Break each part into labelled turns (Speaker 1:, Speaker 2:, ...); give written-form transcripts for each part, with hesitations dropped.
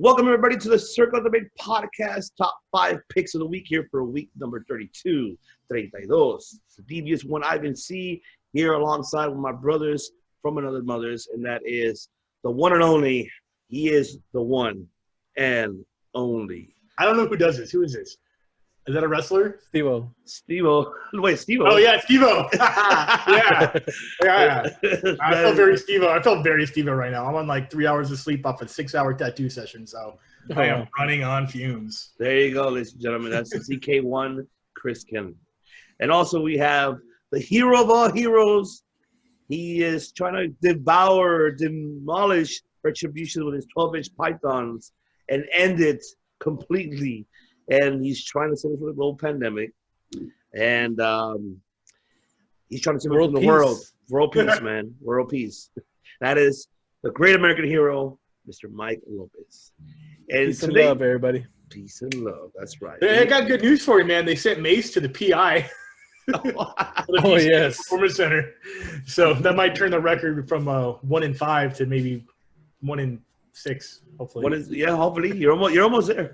Speaker 1: Welcome, everybody, to the Circle of the Debate podcast. Top 5 picks of the week here for week number 32. 32. It's the devious one, Ivan C, here alongside with my brothers from another mothers, and that is the one and only. He is the one and only.
Speaker 2: I don't know who does this. Who is this? Is that a wrestler?
Speaker 3: Steve-O.
Speaker 1: Steve-O. Wait, Steve-O.
Speaker 2: Oh, yeah, Steve-O. yeah. I felt very Steve-O. I felt very Steve-O right now. I'm on like 3 hours of sleep off a 6-hour tattoo session, so I am running on fumes.
Speaker 1: There you go, ladies and gentlemen. That's the CK1, Chris Kim. And also we have the hero of all heroes. He is trying to demolish retribution with his 12-inch pythons and end it completely. And he's trying to save us from the global pandemic. And he's trying to save us from the world. World peace, man. World peace. That is the great American hero, Mr. Mike Lopez. And
Speaker 3: peace and love, everybody.
Speaker 1: Peace and love. That's right.
Speaker 2: I got good news for you, man. They sent Mace to the PI.
Speaker 3: Oh, yes.
Speaker 2: Performance Center. So that might turn the record from 1-5 to maybe 1-6, hopefully.
Speaker 1: Hopefully. You're almost there.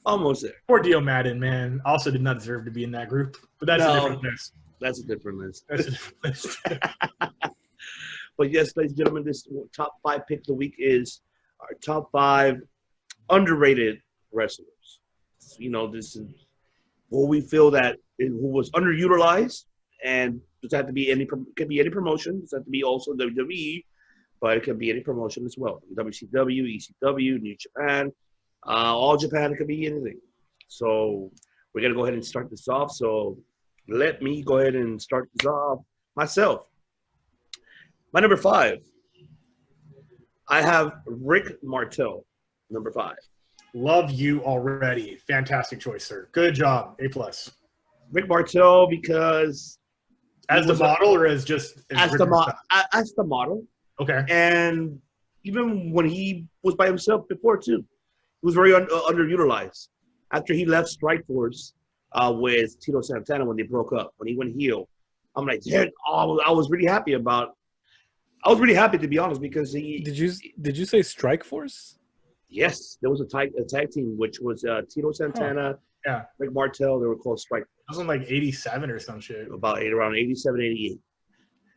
Speaker 1: Almost there.
Speaker 2: Poor Dio Madden, man. Also did not deserve to be in that group. But that's a different list.
Speaker 1: That's a different list.
Speaker 2: That's a different list.
Speaker 1: But yes, ladies and gentlemen, this top 5 pick of the week is our top 5 underrated wrestlers. You know, this is what we feel that who was underutilized, and does have to be could be any promotion. Does have to be also WWE, but it could be any promotion as well. WCW, ECW, New Japan, All Japan. It could be anything. So we're gonna go ahead and start this off. So let me go ahead and start this off myself. My number 5, I have Rick Martel, number 5.
Speaker 2: Love you already. Fantastic choice, sir. Good job. A+.
Speaker 1: Rick Martel because
Speaker 2: as the model or as just
Speaker 1: as the model.
Speaker 2: Okay.
Speaker 1: And even when he was by himself before too, he was very underutilized. After he left Strikeforce with Tito Santana when they broke up, when he went heel, I'm like, I was really happy to be honest because he.
Speaker 3: Did you say Strikeforce?
Speaker 1: Yes, there was a tag team which was Tito Santana, Rick Martel. They were called Strikeforce.
Speaker 2: That was in like 87 or some shit.
Speaker 1: Around 87, 88.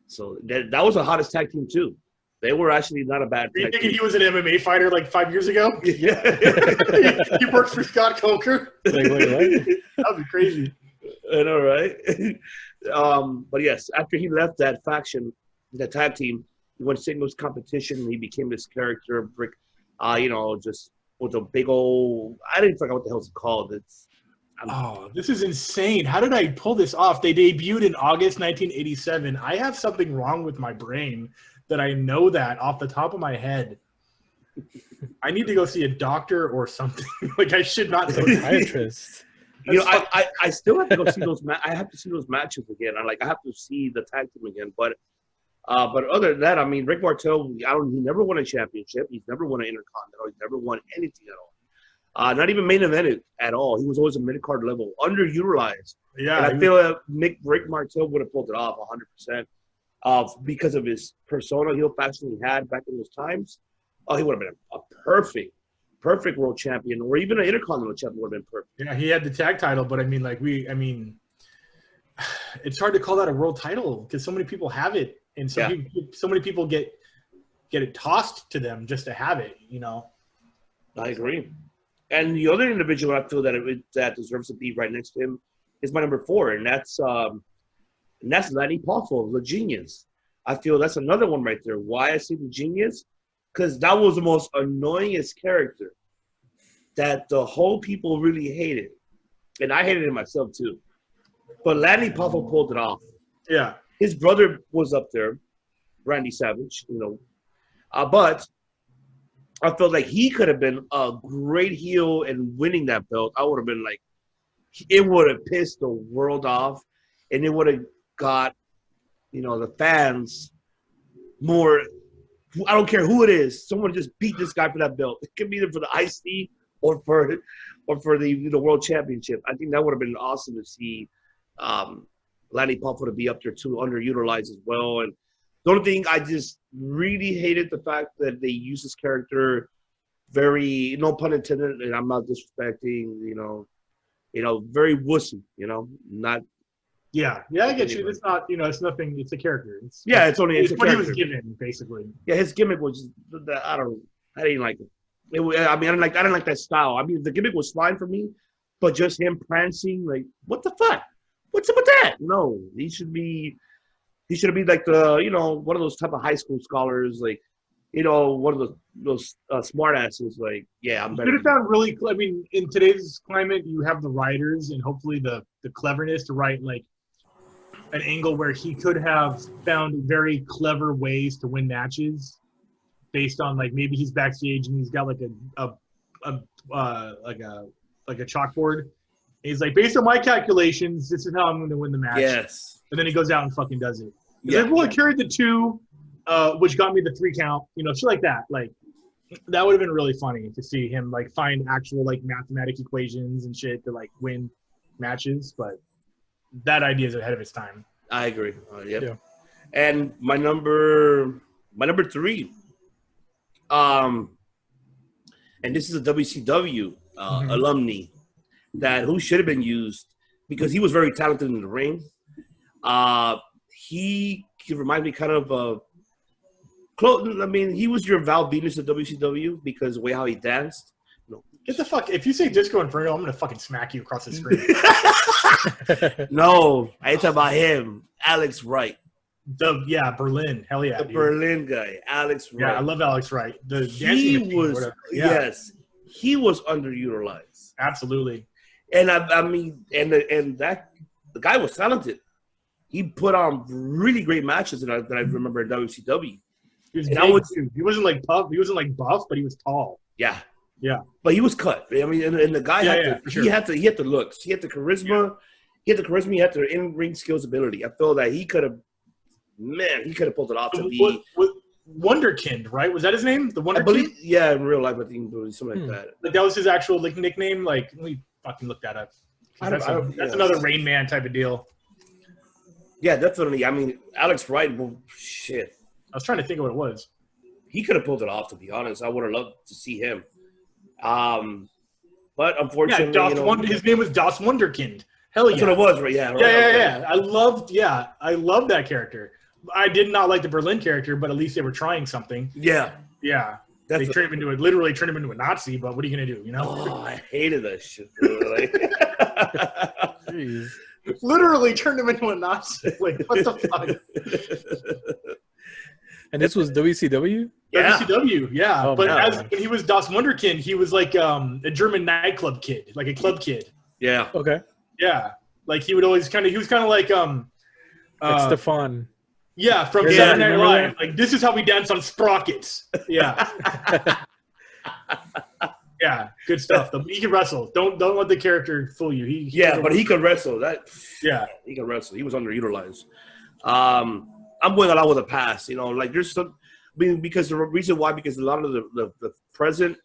Speaker 1: So that was the hottest tag team too. They were actually not a bad tag team.
Speaker 2: You thinking he was an MMA fighter like 5 years ago?
Speaker 1: Yeah.
Speaker 2: He worked for Scott Coker.
Speaker 3: Wait, what?
Speaker 2: That would be crazy.
Speaker 1: I know, right? But yes, after he left that faction, that tag team, he went singles competition and he became this character, Brick, just with a big old, I didn't forget what the hell it's called.
Speaker 2: This is insane. How did I pull this off? They debuted in August 1987. I have something wrong with my brain that I know that off the top of my head. I need to go see a doctor or something. Like I should not go to a psychiatrist.
Speaker 1: I still have to go see those. I have to see those matches again. I have to see the tag team again. But other than that, I mean, Rick Martel, he never won a championship. He's never won an Intercontinental. He's never won anything at all. Not even main evented at all. He was always a mid-card level, underutilized.
Speaker 2: Yeah,
Speaker 1: and I feel that Rick Martel would have pulled it off 100% because of his persona, heel fashion he had back in those times. Oh, he would have been a perfect world champion, or even an Intercontinental champion would have been perfect.
Speaker 2: Yeah, he had the tag title, but I mean, it's hard to call that a world title because so many people have it, and so many people get it tossed to them just to have it.
Speaker 1: I agree. And the other individual I feel that deserves to be right next to him is my number 4, and that's Lanny Poffo, the Genius. I feel that's another one right there. Why I say the Genius? Because that was the most annoyingest character that the whole people really hated, and I hated it myself too. But Lanny Poffo pulled it off.
Speaker 2: Yeah,
Speaker 1: his brother was up there, Randy Savage, but I felt like he could have been a great heel and winning that belt. I would have been like, it would have pissed the world off, and it would have got, the fans more. I don't care who it is. Someone just beat this guy for that belt. It could be either for the IC or for the world championship. I think that would have been awesome to see Lanny Poffo to be up there too, underutilized as well. And the only thing I just really hated the fact that they used this character very, no pun intended, and I'm not disrespecting, very wussy, not.
Speaker 2: Yeah, I get you. It's not, it's nothing. It's a character. It's
Speaker 1: It's
Speaker 2: what he was
Speaker 1: character.
Speaker 2: given, basically.
Speaker 1: Yeah, his gimmick was I didn't like it. I didn't like that style. I mean, the gimmick was fine for me, but just him prancing, like, what the fuck? What's up with that? No, he should be like the, one of those type of high school scholars, like, one of those smart asses, like, yeah, I'm better.
Speaker 2: Should have found really. I mean, in today's climate, you have the writers and hopefully the cleverness to write like an angle where he could have found very clever ways to win matches, based on like maybe he's backstage and he's got like a chalkboard. He's like, based on my calculations, this is how I'm going to win the match.
Speaker 1: Yes.
Speaker 2: And then he goes out and fucking does it.
Speaker 1: Yeah.
Speaker 2: Everyone carried the 2, which got me the 3 count. Shit like that. Like, that would have been really funny to see him like find actual like mathematic equations and shit to like win matches. But that idea is ahead of its time.
Speaker 1: I agree. Yep.
Speaker 3: Yeah.
Speaker 1: And my number 3. And this is a WCW alumni who should have been used because he was very talented in the ring. He reminds me kind of I mean, he was your Val Venus of WCW because the way how he danced. No.
Speaker 2: Get the fuck. If you say Disco Inferno, I'm gonna fucking smack you across the screen.
Speaker 1: No, I ain't talking about him. Alex Wright.
Speaker 2: Berlin. Hell yeah.
Speaker 1: The
Speaker 2: dude.
Speaker 1: Berlin guy, Alex Wright.
Speaker 2: Yeah, I love Alex Wright. The
Speaker 1: He
Speaker 2: dancing machine,
Speaker 1: was
Speaker 2: whatever. Yeah,
Speaker 1: yes, he was underutilized.
Speaker 2: absolutely.
Speaker 1: And I mean, and the guy was talented. He put on really great matches that I remember in WCW.
Speaker 2: He was
Speaker 1: And
Speaker 2: big, too. He wasn't like puff. He wasn't like buff, but he was tall.
Speaker 1: Yeah,
Speaker 2: Yeah.
Speaker 1: but he was cut. I mean, and the guy
Speaker 2: for sure.
Speaker 1: he had the looks, he had the charisma, he had the in-ring skills, ability. I feel that he could have pulled it off to be.
Speaker 2: Wonderkind, right? Was that his name? The Wonderkind?
Speaker 1: I believe, yeah, in real life, I think it was something like that.
Speaker 2: Like that was his actual like nickname. Like, let me fucking look that up. That's another Rain Man type of deal.
Speaker 1: Yeah, definitely. I mean, Alex Wright, well, shit.
Speaker 2: I was trying to think of what it was.
Speaker 1: He could have pulled it off, to be honest. I would have loved to see him. But unfortunately,
Speaker 2: his name was Das Wunderkind. Hell yeah.
Speaker 1: That's what it was, right? Yeah. Right,
Speaker 2: Yeah. I loved that character. I did not like the Berlin character, but at least they were trying something.
Speaker 1: Yeah.
Speaker 2: Yeah. They turned him into literally turned him into a Nazi, but what are you gonna do,
Speaker 1: Oh, I hated that shit. Like,
Speaker 3: Jeez.
Speaker 2: literally turned him into a Nazi. Like, what the fuck?
Speaker 3: And this was WCW?
Speaker 2: Yeah. WCW, yeah.
Speaker 3: Oh,
Speaker 2: but when he was Das Wunderkind, he was like a German nightclub kid, like a club kid.
Speaker 1: Yeah.
Speaker 3: Okay.
Speaker 2: Yeah. Like he would always he was kind of like
Speaker 3: Stefan.
Speaker 2: Yeah, from Saturday Night Live. Like, this is how we dance on sprockets. Yeah. Yeah, good stuff. He can wrestle. Don't let the character fool you.
Speaker 1: But he could wrestle. He could wrestle. He was underutilized. I'm going along with the past. Like there's some. I mean, because the reason why, because a lot of the present,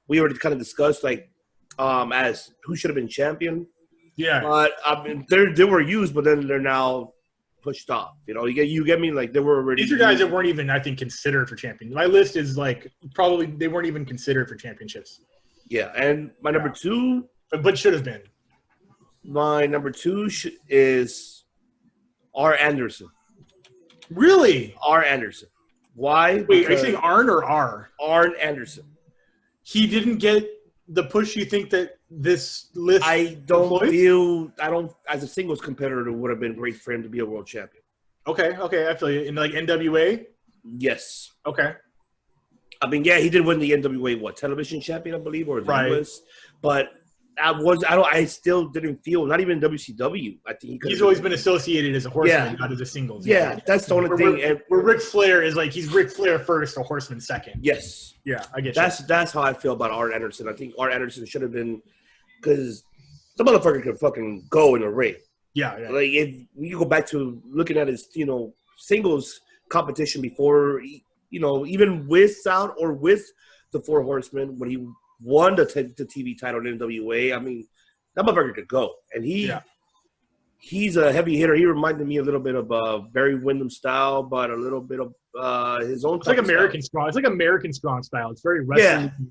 Speaker 1: we already kind of discussed, like, as who should have been champion.
Speaker 2: Yeah.
Speaker 1: But I mean, they were used, but then they're now pushed off. You get me? Like they were already.
Speaker 2: These are guys that weren't even, I think, considered for champion. My list is like probably they weren't even considered for championships.
Speaker 1: Yeah, and my number 2,
Speaker 2: but should have been.
Speaker 1: My number 2 is R. Anderson.
Speaker 2: Really?
Speaker 1: R. Anderson. Why?
Speaker 2: Wait, are you saying Arn or R?
Speaker 1: Arn Anderson.
Speaker 2: He didn't get the push you think that this list.
Speaker 1: I don't, as a singles competitor, it would have been great for him to be a world champion.
Speaker 2: Okay, I feel you. In like NWA?
Speaker 1: Yes.
Speaker 2: Okay.
Speaker 1: I mean, yeah, he did win the NWA television champion, I believe, or the US. But I still didn't feel, not even WCW. I think
Speaker 2: he's always been associated as a horseman, not as a singles.
Speaker 1: Yeah, that's the only thing.
Speaker 2: Where Ric Flair is like, he's Ric Flair first, a horseman second.
Speaker 1: Yes.
Speaker 2: Yeah, I get you.
Speaker 1: That's how I feel about Arn Anderson. I think Arn Anderson should have been, because the motherfucker could fucking go in a ring.
Speaker 2: Yeah.
Speaker 1: Like, if you go back to looking at his, singles competition before, even without or with the Four Horsemen, when he won the TV title in NWA, I mean, that motherfucker could go. And he He's a heavy hitter. He reminded me a little bit of Barry Windham style, but a little bit of his own.
Speaker 2: It's like American strong. It's like American strong style. It's very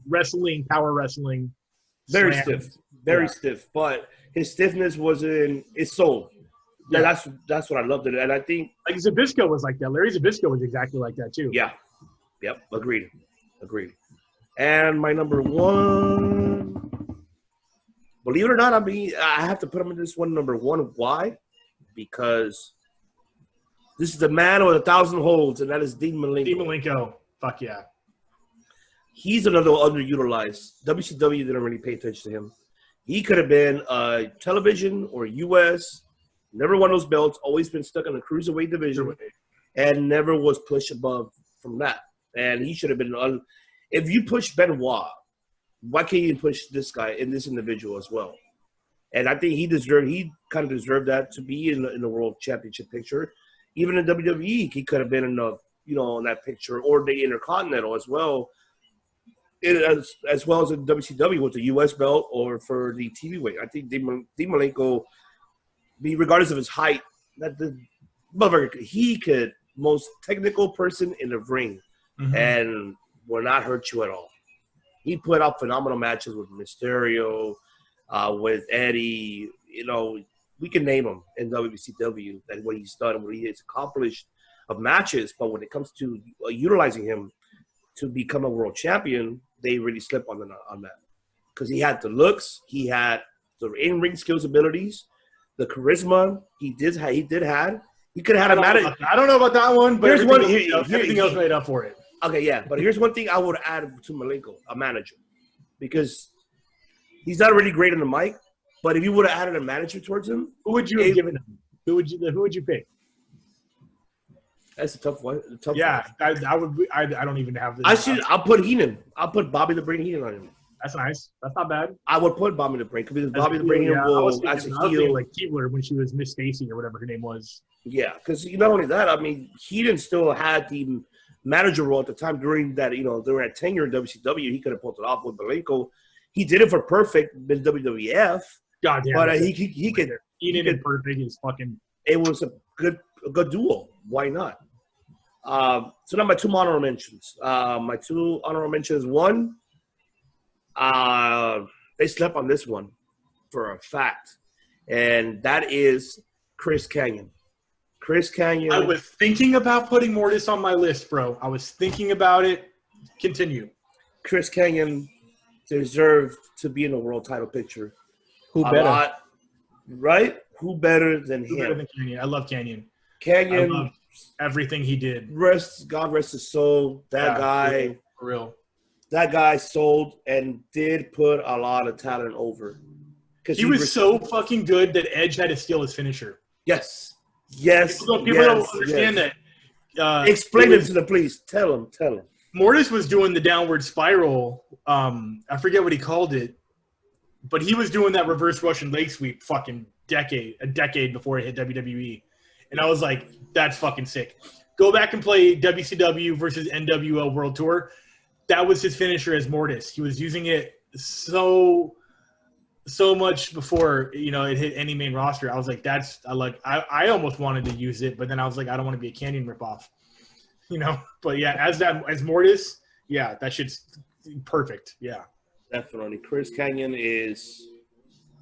Speaker 2: wrestling, power wrestling.
Speaker 1: Very
Speaker 2: slammed.
Speaker 1: stiff. But his stiffness was in his soul. Yeah, that's what I loved it, and I think
Speaker 2: like Zbyszko was like that. Larry Zbyszko was exactly like that too.
Speaker 1: Yeah, yep, agreed. And my number one, believe it or not, I mean, I have to put him in this one number one. Why? Because this is the man with 1,000 holds, and that is Dean Malenko.
Speaker 2: Dean Malenko, fuck yeah.
Speaker 1: He's another underutilized. WCW didn't really pay attention to him. He could have been television or U.S., never won those belts, always been stuck in the cruiserweight division, and never was pushed above from that. And he should have been if you push Benoit, why can't you push this guy and this individual as well? And I think he kind of deserved that to be in the World Championship picture. Even in WWE, he could have been in in that picture, or the Intercontinental as well. As well as in WCW with the U.S. belt or for the TV weight. I think Dean Malenko, regardless of his height, he could most technical person in the ring and will not hurt you at all. He put out phenomenal matches with Mysterio, with Eddie. We can name him in WCW and what he's done, what he has accomplished of matches. But when it comes to utilizing him to become a world champion, they really slip on that because he had the looks, he had the in-ring skills, abilities, the charisma. He could have had a manager.
Speaker 2: I don't know about that one, but everything else made up for it.
Speaker 1: Okay, yeah, but here's one thing I would add to Malenko: a manager, because he's not really great on the mic. But if you would have added a manager towards him,
Speaker 2: who would you have given him? Who would you pick?
Speaker 1: That's a tough one.
Speaker 2: I don't even have this.
Speaker 1: I'll put Heenan. I'll put Bobby the Brain Heenan on him.
Speaker 2: That's nice. That's not bad.
Speaker 1: I would put Bobby the Brain because Bobby the Brain Heenan will as a heel,
Speaker 2: like Keebler when she was Miss Stacy or whatever her name was.
Speaker 1: Yeah, because not only that, I mean, Heenan still had the manager role at the time during that during that tenure in WCW. He could have pulled it off with Malenko. He did it for Perfect in WWF.
Speaker 2: God damn.
Speaker 1: But he could.
Speaker 2: Heenan and Perfect is fucking.
Speaker 1: It was a good duo. Why not? So now my two honorable mentions. My two honorable mentions. One, they slept on this one for a fact, and that is Chris Kanyon. Chris Kanyon.
Speaker 2: I was thinking about putting Mortis on my list, bro. I was thinking about it. Continue.
Speaker 1: Chris Kanyon deserved to be in the world title picture.
Speaker 3: Who better?
Speaker 1: Right? Who better than him?
Speaker 2: Who better than Kanyon? I love Kanyon.
Speaker 1: Kanyon.
Speaker 2: I love everything he did.
Speaker 1: God rest his soul. That guy.
Speaker 2: For real.
Speaker 1: That guy sold and did put a lot of talent over.
Speaker 2: He was so fucking good that Edge had to steal his finisher.
Speaker 1: Yes.
Speaker 2: People don't understand that.
Speaker 1: Explain it to them, please. Tell them.
Speaker 2: Mortis was doing the downward spiral. I forget what he called it, but he was doing that reverse Russian leg sweep fucking a decade before he hit WWE. And I was like, that's fucking sick. Go back and play WCW versus NWO World Tour. That was his finisher as Mortis. He was using it so much before it hit any main roster. I was like, I almost wanted to use it, but then I was like, I don't want to be a Canyon ripoff, But yeah, as Mortis, yeah, that shit's perfect. Yeah,
Speaker 1: definitely. Chris Kanyon is,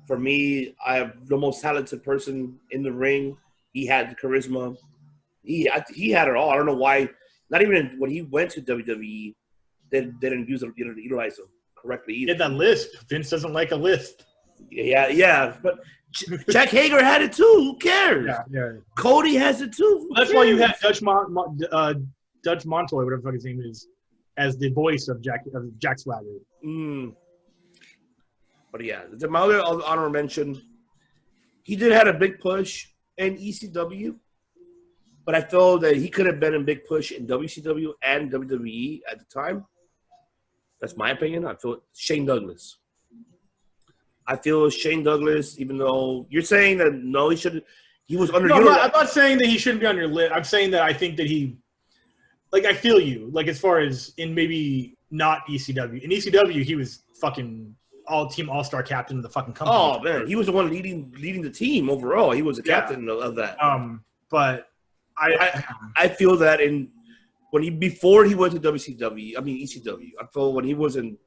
Speaker 1: for me, the most talented person in the ring. He had the charisma. He had it all. I don't know why. Not even when he went to WWE, they didn't utilize him correctly either.
Speaker 2: He had that lisp. Vince doesn't like a lisp.
Speaker 1: Yeah. But Jack Hager had it too. Who cares?
Speaker 2: Yeah.
Speaker 1: Cody has it too.
Speaker 2: That's why you had Dutch Montoya, whatever the fuck his name is, as the voice of Jack Swagger.
Speaker 1: But yeah, my other honorable mention, he did have a big push in ECW, but I feel that he could have been a big push in WCW and WWE at the time. That's my opinion. I feel Shane Douglas. Even though you're saying that no, he shouldn't. He was under.
Speaker 2: No, I'm not saying that he shouldn't be on your list. I'm saying that I think that he, I feel you. As far as in maybe not ECW. In ECW, he was fucking all-team all-star captain of the fucking company.
Speaker 1: Oh man, he was the one leading the team overall. He was the captain of that.
Speaker 2: But
Speaker 1: I feel that before he went to WCW, I mean ECW. I feel when he was in,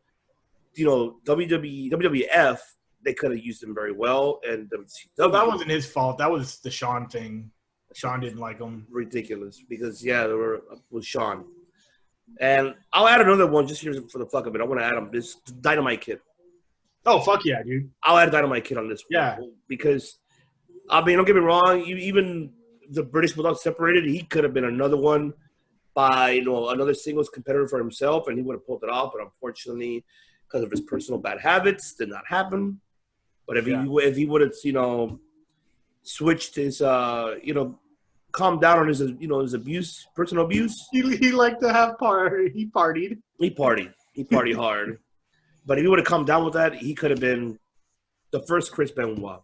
Speaker 1: WWF, they could have used him very well. And WCW,
Speaker 2: that wasn't his fault. That was the Shawn thing. Shawn didn't like him.
Speaker 1: Ridiculous because there was Shawn. And I'll add another one just here for the fuck of it. I want to add him this Dynamite Kid.
Speaker 2: Oh fuck yeah, dude!
Speaker 1: I'll add Dynamite Kid on this one.
Speaker 2: Yeah,
Speaker 1: because I mean, don't get me wrong. Even the British Bulldog separated, he could have been another one by another singles competitor for himself, and he would have pulled it off. But unfortunately, because of his personal bad habits, did not happen. But if he would have switched his calmed down on his abuse, personal abuse.
Speaker 2: He liked to have party. He partied.
Speaker 1: He partied hard. But if he would have come down with that, he could have been the first Chris Benoit,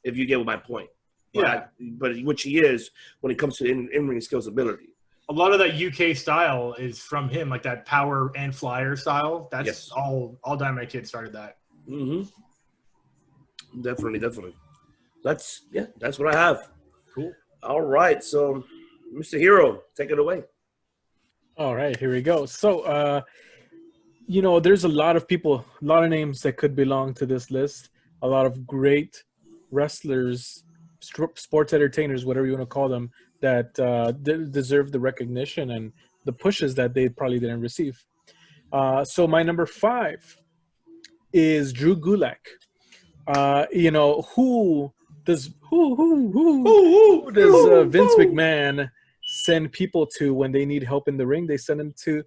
Speaker 1: if you get my point. But which he is when it comes to in-ring skills ability.
Speaker 2: A lot of that UK style is from him, like that power and flyer style. That's all Dynamite Kid started that.
Speaker 1: Mm-hmm. Definitely. That's what I have.
Speaker 2: Cool.
Speaker 1: All right, so Mr. Hero, take it away.
Speaker 3: All right, here we go. So, there's a lot of people, a lot of names that could belong to this list. A lot of great wrestlers, sports entertainers, whatever you want to call them, that deserve the recognition and the pushes that they probably didn't receive. So my number 5 is Drew Gulak. Who does Vince McMahon send people to when they need help in the ring? They send them to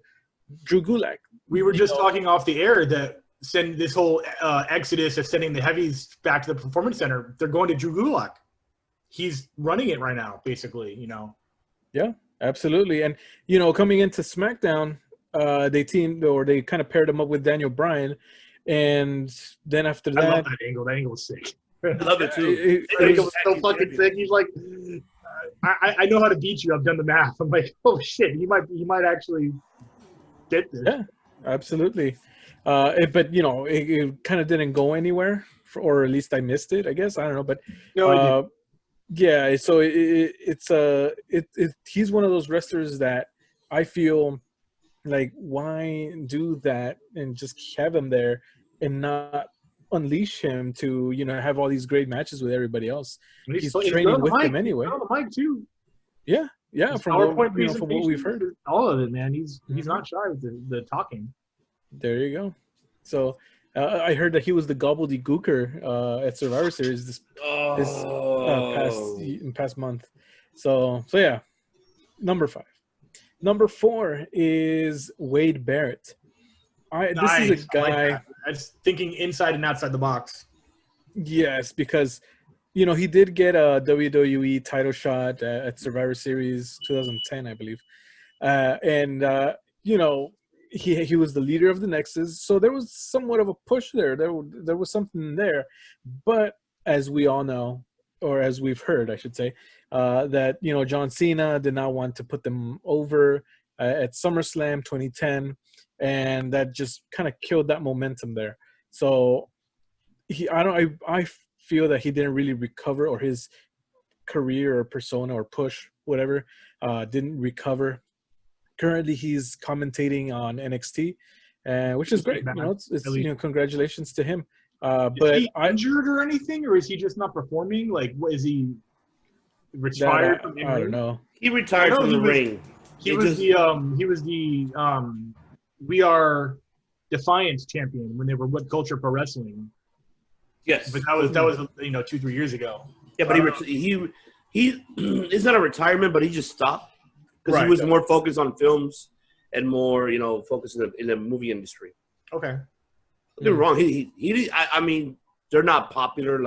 Speaker 3: Drew Gulak.
Speaker 2: We were just talking off the air that send this whole exodus of sending the heavies back to the Performance Center. They're going to Drew Gulak. He's running it right now, basically.
Speaker 3: Yeah, absolutely. And coming into SmackDown, they kind of paired him up with Daniel Bryan, and then after that,
Speaker 2: I love that angle. That angle was sick.
Speaker 1: I love it too.
Speaker 2: That angle was so fucking sick. He's like, I know how to beat you. I've done the math. I'm like, oh shit, he might actually get this.
Speaker 3: Yeah, absolutely. But it kind of didn't go anywhere, or at least I missed it. I guess I don't know, but yeah. So he's one of those wrestlers that I feel like, why do that and just have him there and not unleash him to have all these great matches with everybody else? He's training with them anyway.
Speaker 2: On the mic too.
Speaker 3: Yeah. From what we've heard,
Speaker 2: all of it, man. He's not shy with the talking.
Speaker 3: There you go. So I heard that he was the gobbledygooker at Survivor Series this past month. So yeah, number 5. Number 4 is Wade Barrett. This is a guy.
Speaker 2: I was thinking inside and outside the box.
Speaker 3: Yes, because he did get a WWE title shot at Survivor Series 2010, I believe, and he was the leader of the Nexus, so there was somewhat of a push there. There was something there, but as we all know, or as we've heard, I should say, that John Cena did not want to put them over at SummerSlam 2010, and that just kind of killed that momentum there. So I feel that he didn't really recover, or his career or persona or push, whatever, didn't recover. Currently, he's commentating on NXT, which is great. It's congratulations to him. But
Speaker 2: is he injured or anything, or is he just not performing? Like, what is he retired from?
Speaker 3: I don't know.
Speaker 1: He retired from the ring.
Speaker 2: He was the We Are Defiance champion when they were What Culture Pro Wrestling.
Speaker 1: Yes,
Speaker 2: but that was 2-3 years ago.
Speaker 1: Yeah, but he it's not a retirement, but he just stopped because he was more focused on films and more focused in the movie industry.
Speaker 2: Okay,
Speaker 1: they're wrong. I mean, they're not popular,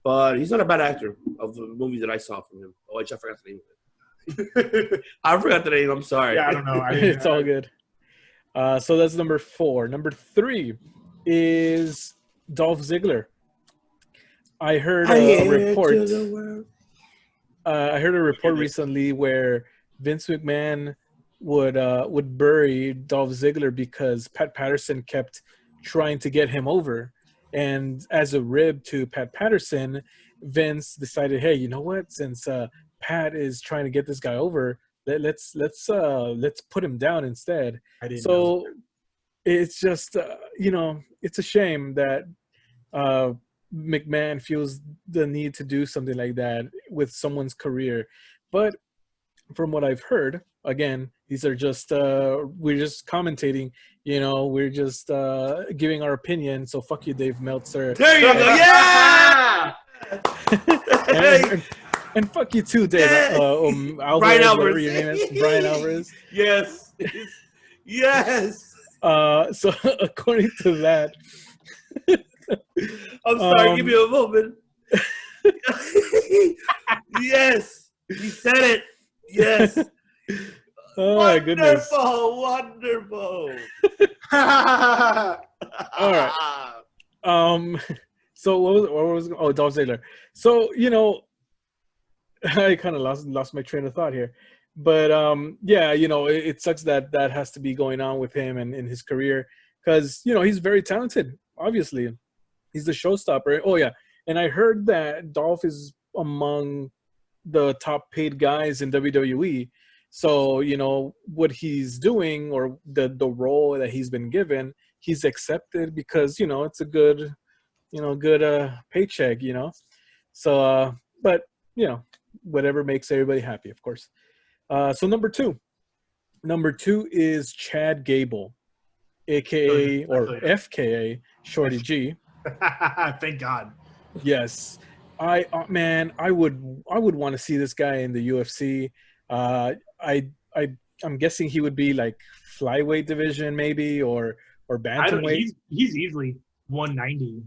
Speaker 1: but he's not a bad actor of the movies that I saw from him. Oh, I forgot the name of it. I forgot the name. I'm sorry.
Speaker 2: Yeah, I don't know.
Speaker 3: It's all good. So that's number 4. Number 3 is Dolph Ziggler. I heard a report. I heard a report recently where Vince McMahon would bury Dolph Ziggler because Pat Patterson kept trying to get him over. And as a rib to Pat Patterson, Vince decided, hey, you know what? Since Pat is trying to get this guy over, let's put him down instead.
Speaker 2: I didn't know.
Speaker 3: So it's just it's a shame that McMahon feels the need to do something like that with someone's career. But from what I've heard, again, these are just we're just commentating. We're just giving our opinion. So fuck you, Dave Meltzer.
Speaker 1: There you go. Yeah.
Speaker 3: and fuck you too, Dave. Alvarez,
Speaker 1: Brian Alvarez.
Speaker 3: whatever your name is, Brian Alvarez.
Speaker 1: Yes. Yes.
Speaker 3: So according to that,
Speaker 1: I'm sorry. Give me a moment. Yes. He said it. Yes.
Speaker 3: Oh my goodness.
Speaker 1: Wonderful.
Speaker 3: All right. So what was Dolph Ziggler. So I kind of lost my train of thought here, but it sucks that has to be going on with him and in his career, because he's very talented. Obviously, he's the showstopper. Oh yeah, and I heard that Dolph is among the top paid guys in WWE. So what he's doing, or the role that he's been given, he's accepted because it's a good paycheck. So but whatever makes everybody happy, of course. So number two is Chad Gable, aka or FKA Shorty G.
Speaker 2: Thank God.
Speaker 3: Yes, I would want to see this guy in the UFC. I'm guessing he would be like flyweight division maybe, or bantamweight.
Speaker 2: He's easily 190.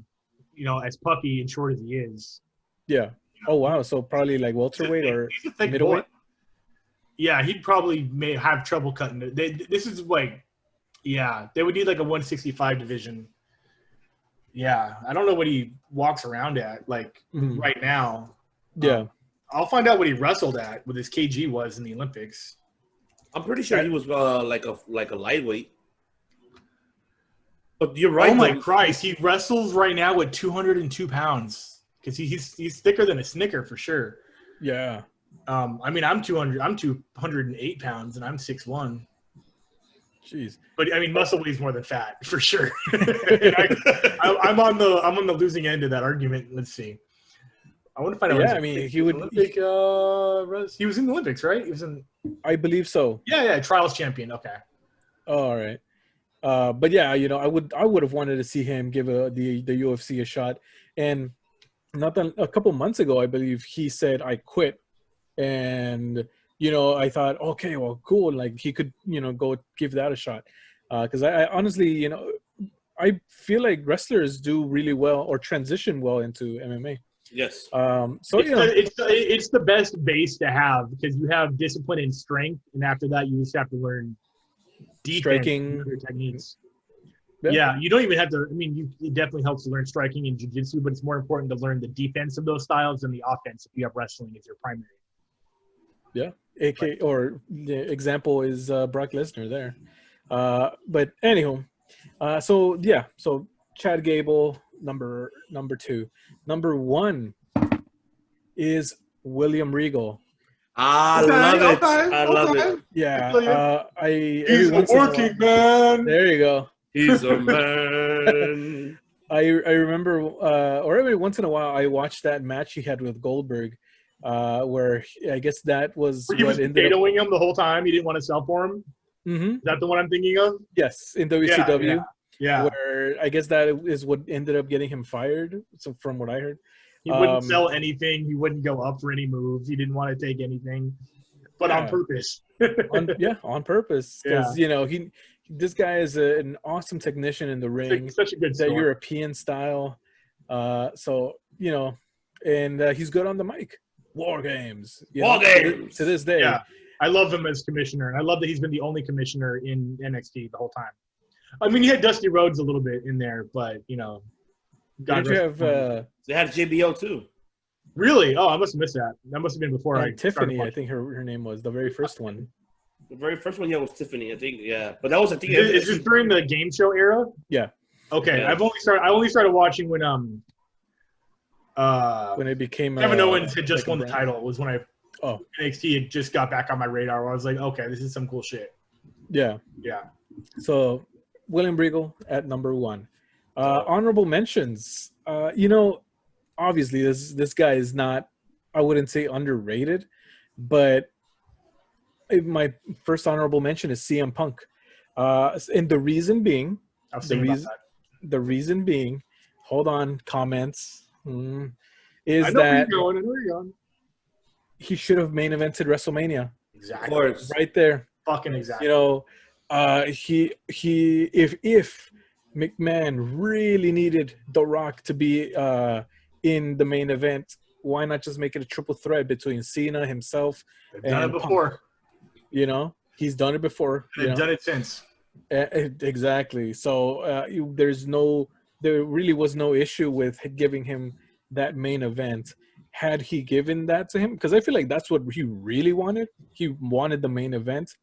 Speaker 2: As puffy and short as he is.
Speaker 3: Yeah. Oh wow. So probably like welterweight or middleweight.
Speaker 2: Yeah, he'd probably may have trouble cutting it. This is like, yeah, they would need like a 165 division. Yeah, I don't know what he walks around at right now.
Speaker 3: Yeah.
Speaker 2: I'll find out what he wrestled at, what his kg was in the Olympics.
Speaker 1: I'm pretty sure he was like a lightweight. But you're right.
Speaker 2: Oh my Christ! He wrestles right now with 202 pounds because he's thicker than a Snicker for sure.
Speaker 3: Yeah.
Speaker 2: I'm 200. I'm 208 pounds, and I'm 6'1".
Speaker 3: Jeez.
Speaker 2: But muscle weighs more than fat for sure. I'm on the losing end of that argument. Let's see. I want to find out.
Speaker 3: Yeah, he would.
Speaker 2: Olympic, he was in the Olympics, right? He was in.
Speaker 3: I believe so.
Speaker 2: Yeah, trials champion. Okay.
Speaker 3: All right. But yeah, I would have wanted to see him give the UFC a shot. And a couple months ago, I believe he said, I quit. And I thought, okay, well, cool. Like he could, go give that a shot. Because I honestly, I feel like wrestlers do really well or transition well into MMA.
Speaker 1: Yes.
Speaker 2: It's the best base to have because you have discipline and strength, and after that, you just have to learn defense,
Speaker 3: striking,
Speaker 2: and other techniques. Yeah, you don't even have to. It definitely helps to learn striking and jiu-jitsu, but it's more important to learn the defense of those styles than the offense if you have wrestling as your primary.
Speaker 3: Yeah, or the example is Brock Lesnar there. But anywho, so Chad Gable, number two. Number one is William Regal.
Speaker 1: I love it.
Speaker 3: Yeah,
Speaker 2: he's working man.
Speaker 3: There you go.
Speaker 1: He's a man.
Speaker 3: I remember, or every once in a while, I watched that match he had with Goldberg, where I guess that was
Speaker 2: he was potatoing him the whole time. He didn't want to sell for him.
Speaker 3: Mm-hmm.
Speaker 2: Is that the one I'm thinking of?
Speaker 3: Yes, in WCW.
Speaker 2: Yeah.
Speaker 3: Where I guess that is what ended up getting him fired. So from what I heard,
Speaker 2: he wouldn't sell anything. He wouldn't go up for any moves. He didn't want to take anything, but on purpose.
Speaker 3: on purpose, because this guy is an awesome technician in the ring.
Speaker 2: Such a good
Speaker 3: that European style. And he's good on the mic. War games.
Speaker 1: Games
Speaker 3: to this day.
Speaker 2: Yeah, I love him as commissioner, and I love that he's been the only commissioner in NXT the whole time. You had Dusty Rhodes a little bit in there, but
Speaker 3: Did you have?
Speaker 1: They had JBO too.
Speaker 2: Really? Oh, I must have missed that. That must have been before
Speaker 3: Tiffany, I think her name was the very first one.
Speaker 1: The very first one, was Tiffany, I think. Yeah, but that was
Speaker 2: Is this during the game show era?
Speaker 3: Yeah.
Speaker 2: Okay,
Speaker 1: Yeah.
Speaker 2: I only started watching when
Speaker 3: it became
Speaker 2: Kevin Owens had just
Speaker 3: like a
Speaker 2: won the
Speaker 3: brand.
Speaker 2: title. Was when NXT had just got back on my radar. Where I was like, okay, this is some cool shit.
Speaker 3: Yeah.
Speaker 2: Yeah.
Speaker 3: So William Regal at number 1. Honorable mentions. Obviously this guy is not, I wouldn't say underrated, but my first honorable mention is CM Punk. And the reason being, the reason being, hold on, comments, is
Speaker 2: I know
Speaker 3: that
Speaker 2: where you're going.
Speaker 3: he should have main evented WrestleMania.
Speaker 2: Exactly.
Speaker 1: Of course.
Speaker 3: Right there.
Speaker 2: Fucking exactly.
Speaker 3: If McMahon really needed The Rock to be in the main event, why not just make it a triple threat between Cena, himself,
Speaker 2: They've
Speaker 3: and
Speaker 2: done it before.
Speaker 3: Punk? He's done it before.
Speaker 2: They've done it since.
Speaker 3: Exactly. So there really was no issue with giving him that main event. Had he given that to him, because I feel like that's what he really wanted. He wanted the main event,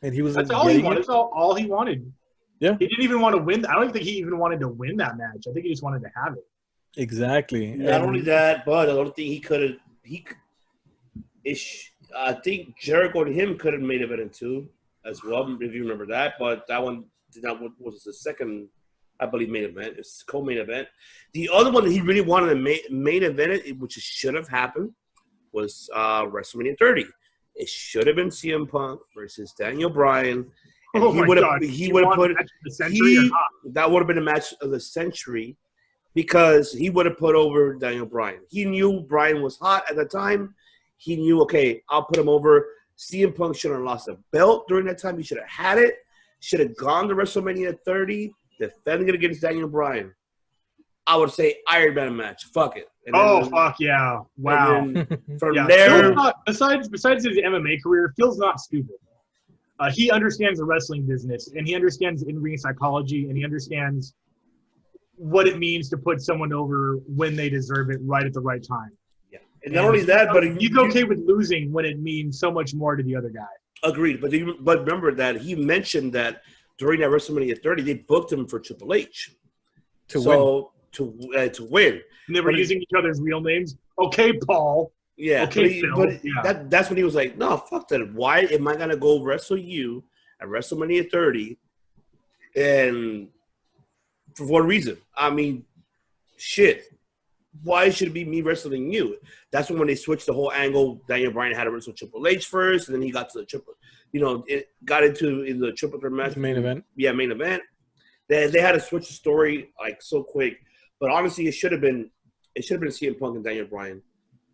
Speaker 3: and he was.
Speaker 2: That's all he wanted. That's all he wanted.
Speaker 3: Yeah.
Speaker 2: He didn't even want to win. I don't think he even wanted to win that match. I think he just wanted to have it.
Speaker 3: Exactly.
Speaker 1: Not only that, but the only thing he could have. I think Jericho and him could have made it in too, as well, if you remember that. But that one was the second, I believe, main event. It's co-main event. The other one that he really wanted to main event, which should have happened, was WrestleMania 30. It should have been CM Punk versus Daniel Bryan. And
Speaker 2: oh my God!
Speaker 1: He would have put that would have been a match of the century, because he would have put over Daniel Bryan. He knew Bryan was hot at the time. He knew, okay, I'll put him over. CM Punk should have lost a belt during that time. He should have had it. Should have gone to WrestleMania 30, defending it against Daniel Bryan. I would say Iron Man match. Fuck it.
Speaker 2: Fuck yeah! Wow.
Speaker 1: From there,
Speaker 2: besides his MMA career, Phil's not stupid. He understands the wrestling business, and he understands in-ring psychology, and he understands what it means to put someone over when they deserve it, right at the right time.
Speaker 1: Yeah, and not only that, but
Speaker 2: he's okay with losing when it means so much more to the other guy.
Speaker 1: Agreed, but remember that he mentioned that during that WrestleMania 30, they booked him for Triple H to win.
Speaker 2: And they were using each other's real names. Okay, Paul.
Speaker 1: Yeah,
Speaker 2: okay,
Speaker 1: that's when he was like, no, fuck that. Why am I going to go wrestle you at WrestleMania 30? And for what reason? I mean, shit. Why should it be me wrestling you? That's when they switched the whole angle. Daniel Bryan had to wrestle Triple H first, and then he got to the triple. It got into the triple threat match.
Speaker 3: Main event.
Speaker 1: Yeah, main event. They had to switch the story like so quick. But honestly, it should have been CM Punk and Daniel Bryan.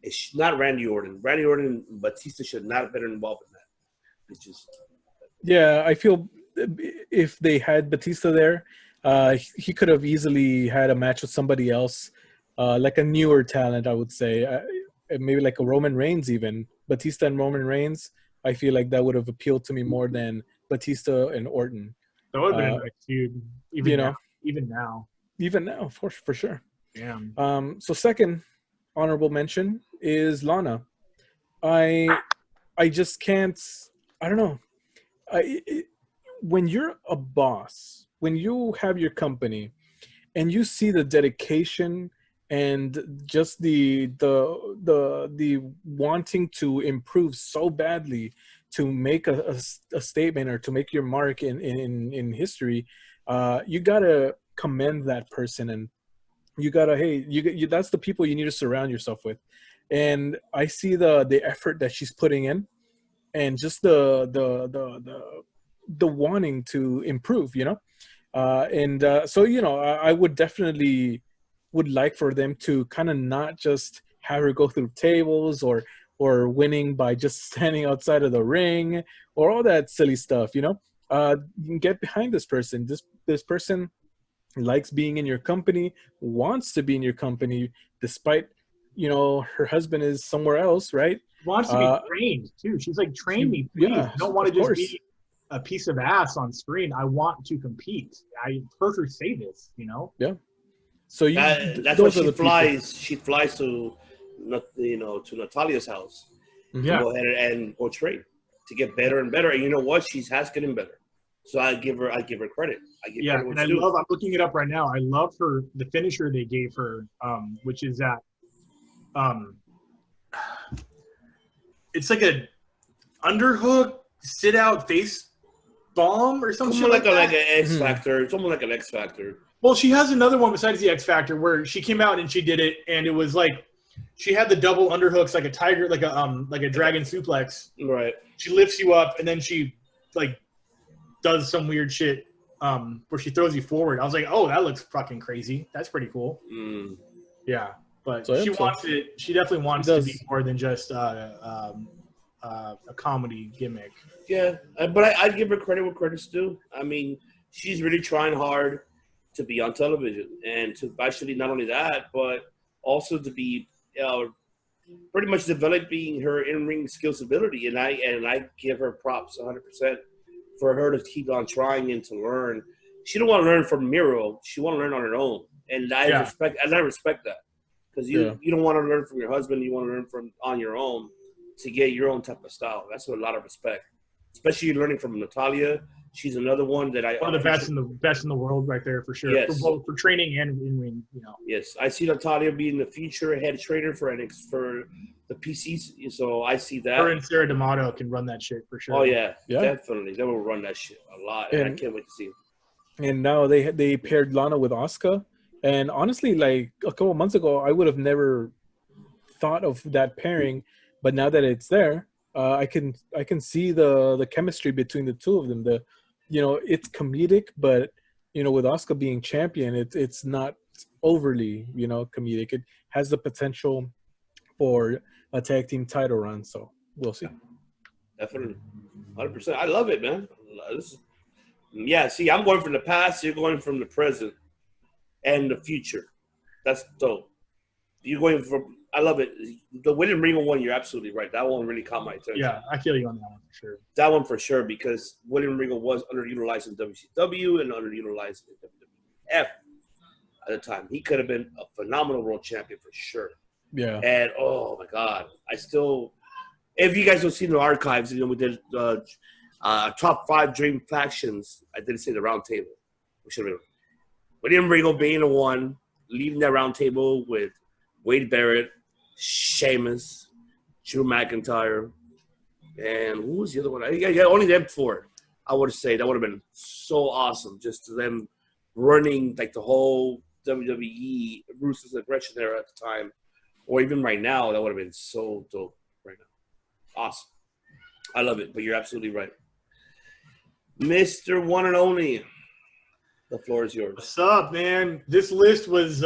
Speaker 1: It's not Randy Orton. Randy Orton and Batista should not have been involved in that. It's just.
Speaker 3: Yeah, I feel if they had Batista there, he could have easily had a match with somebody else, like a newer talent, I would say. Maybe like a Roman Reigns even. Batista and Roman Reigns, I feel like that would have appealed to me more than Batista and Orton.
Speaker 2: That would have been a nice feud, even now. Even now, for sure.
Speaker 3: Damn. So second honorable mention is Lana. I just can't. I don't know. When you're a boss, when you have your company, and you see the dedication and just the wanting to improve so badly to make a statement or to make your mark in history, you gotta commend that person, and you gotta that's the people you need to surround yourself with. And I see the effort that she's putting in, and just the wanting to improve, so I would definitely would like for them to kind of not just have her go through tables or winning by just standing outside of the ring or all that silly stuff. Get behind this person. This person likes being in your company, wants to be in your company, despite her husband is somewhere else, right?
Speaker 2: Wants to be trained too. She's like, train me, please.
Speaker 3: Yeah,
Speaker 2: I don't want to just be a piece of ass on screen. I want to compete. I heard her say this,
Speaker 3: Yeah. So
Speaker 1: that's why she flies. She flies to Natalia's house.
Speaker 2: Yeah.
Speaker 1: To go ahead and go train to get better and better. And you know what? She's getting better. So I give her credit.
Speaker 2: Yeah, and I'm looking it up right now. I love the finisher they gave her, which is that it's like a underhook sit out face bomb or something
Speaker 1: like an X Factor. It's almost like an X Factor.
Speaker 2: Well, she has another one besides the X Factor where she came out and she did it, and it was like she had the double underhooks like a tiger, like a dragon suplex.
Speaker 1: Right.
Speaker 2: She lifts you up and then she like does some weird shit where she throws you forward. I was like, oh, that looks fucking crazy. That's pretty cool. Yeah, but she wants it. She definitely wants to be more than just a comedy gimmick.
Speaker 1: Yeah, but I'd give her credit where credit's due. I mean, she's really trying hard to be on television and to actually not only that, but also to be pretty much developing her in-ring skills ability. And I give her props 100% for her to keep on trying and to learn. She don't want to learn from Miro. She want to learn on her own. And I respect that. Because you don't want to learn from your husband. You want to learn from on your own to get your own type of style. That's a lot of respect. Especially learning from Natalia. She's another one that
Speaker 2: one of the best in the world right there for sure.
Speaker 1: Yes.
Speaker 2: For training and in ring,
Speaker 1: Yes, I see Natalia being the future head trainer for the PCs. So I see that.
Speaker 2: Her and Sarah D'Amato can run that shit for sure.
Speaker 1: Oh yeah, definitely. They will run that shit a lot, and I can't wait to see it.
Speaker 3: And now they paired Lana with Asuka, and honestly, like a couple months ago, I would have never thought of that pairing, but now that it's there, I can see the chemistry between the two of them. It's comedic, but with Asuka being champion, it's not overly comedic. It has the potential for a tag team title run. So we'll see.
Speaker 1: Definitely, 100%. I love it, man. See, I'm going from the past. You're going from the present and the future. That's dope. You're going from. I love it. The William Regal one, you're absolutely right. That one really caught my attention.
Speaker 2: Yeah, I feel you on that one for sure.
Speaker 1: That one for sure, because William Regal was underutilized in WCW and underutilized in WWF at the time. He could have been a phenomenal world champion for sure.
Speaker 3: Yeah.
Speaker 1: And, oh, my God. If you guys don't see the archives, we did top 5 dream factions. I didn't say the round table. We should have been. William Regal being the one, leaving that round table with Wade Barrett, Sheamus, Drew McIntyre, and who was the other one? Yeah, only them 4. I would say that would have been so awesome, just them running like the whole WWE Ruthless Aggression era at the time, or even right now. That would have been so dope right now. Awesome, I love it. But you're absolutely right, Mr. One and Only. The floor is yours.
Speaker 2: What's up, man? This list was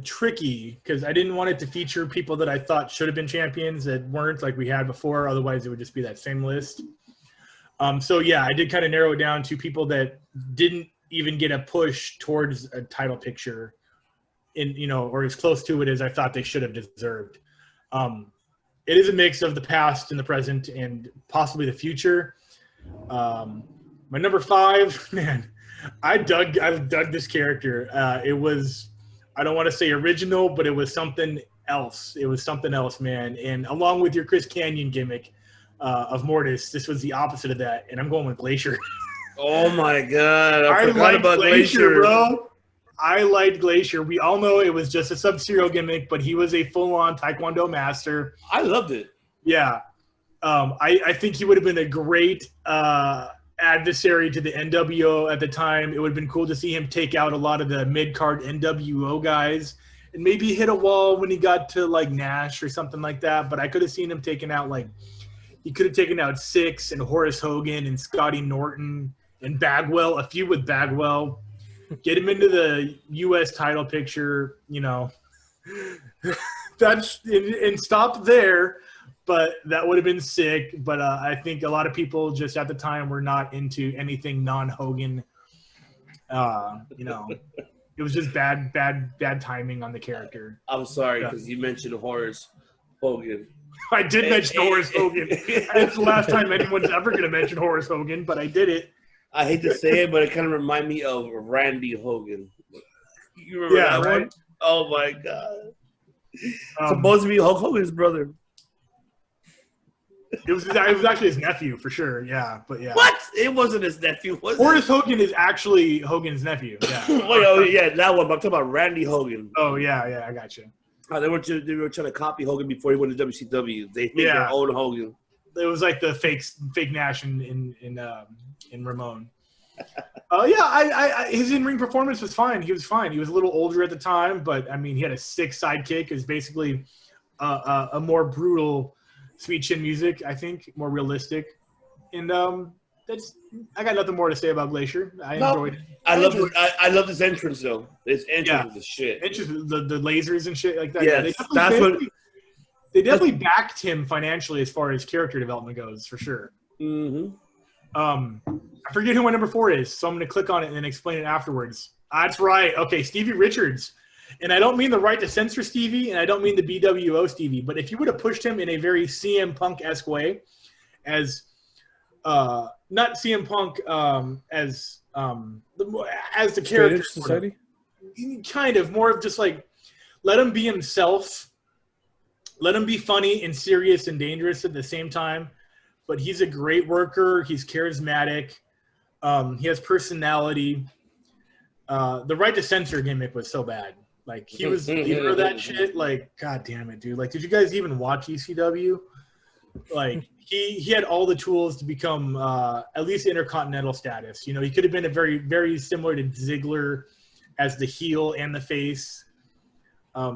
Speaker 2: tricky because I didn't want it to feature people that I thought should have been champions that weren't like we had before. Otherwise, it would just be that same list. So, yeah, I did kind of narrow it down to people that didn't even get a push towards a title picture or as close to it as I thought they should have deserved. It is a mix of the past and the present and possibly the future. My number 5, man. I dug this character. It was, I don't want to say original, but it was something else. It was something else, man. And along with your Chris Kanyon gimmick of Mortis, this was the opposite of that. And I'm going with Glacier.
Speaker 1: Oh my God! I forgot about Glacier,
Speaker 2: bro. I liked Glacier. We all know it was just a Sub-Zero gimmick, but he was a full-on Taekwondo master.
Speaker 1: I loved it.
Speaker 2: Yeah, I think he would have been a great adversary to the NWO at the time. It would have been cool to see him take out a lot of the mid-card NWO guys and maybe hit a wall when he got to like Nash or something like that. But I could have seen him taking out he could have taken out Six and Horace Hogan and Scotty Norton and Bagwell, a feud with Bagwell, get him into the U.S. title picture, that's and stop there. But that would have been sick. But I think a lot of people just at the time were not into anything non-Hogan. It was just bad timing on the character.
Speaker 1: I'm sorry because you mentioned Horace Hogan.
Speaker 2: I did mention Horace Hogan. It's the last time anyone's ever going to mention Horace Hogan, but I did it.
Speaker 1: I hate to say it, but it kind of reminded me of Randy Hogan. You remember that
Speaker 2: right?
Speaker 1: one? Oh, my God. Supposed to be Hulk Hogan's brother.
Speaker 2: It was actually his nephew for sure. Yeah, but yeah.
Speaker 1: What? It wasn't his nephew, was
Speaker 2: Horace Hogan is actually Hogan's nephew. Yeah.
Speaker 1: yeah, that one. But I'm talking about Randy Hogan.
Speaker 2: Oh yeah, I got you.
Speaker 1: They were trying to copy Hogan before he went to WCW. They made their own Hogan.
Speaker 2: It was like the fake Nash in Ramon. His in-ring performance was fine. He was fine. He was a little older at the time, but I mean, he had a sick sidekick. It was basically a more brutal Sweet Chin Music, I think, more realistic. And I got nothing more to say about Glacier. I enjoyed it.
Speaker 1: I love his entrance though. His entrance is shit.
Speaker 2: It's just the lasers and shit like that.
Speaker 1: Yes,
Speaker 2: they definitely backed him financially as far as character development goes, for sure.
Speaker 1: Mm-hmm.
Speaker 2: I forget who my number 4 is, so I'm going to click on it and then explain it afterwards. That's right. Okay, Stevie Richards. And I don't mean the Right to Censor Stevie, and I don't mean the BWO Stevie, but if you would have pushed him in a very CM Punk-esque way, as not CM Punk as the character,
Speaker 3: Society?
Speaker 2: Kind of more of just like let him be himself, let him be funny and serious and dangerous at the same time. But he's a great worker. He's charismatic. He has personality. The Right to Censor gimmick was so bad. Like, he was the leader of that shit. Like, god damn it, dude. Like, did you guys even watch ECW? Like, he had all the tools to become at least intercontinental status. You know, he could have been a very, very similar to Ziggler as the heel and the face. I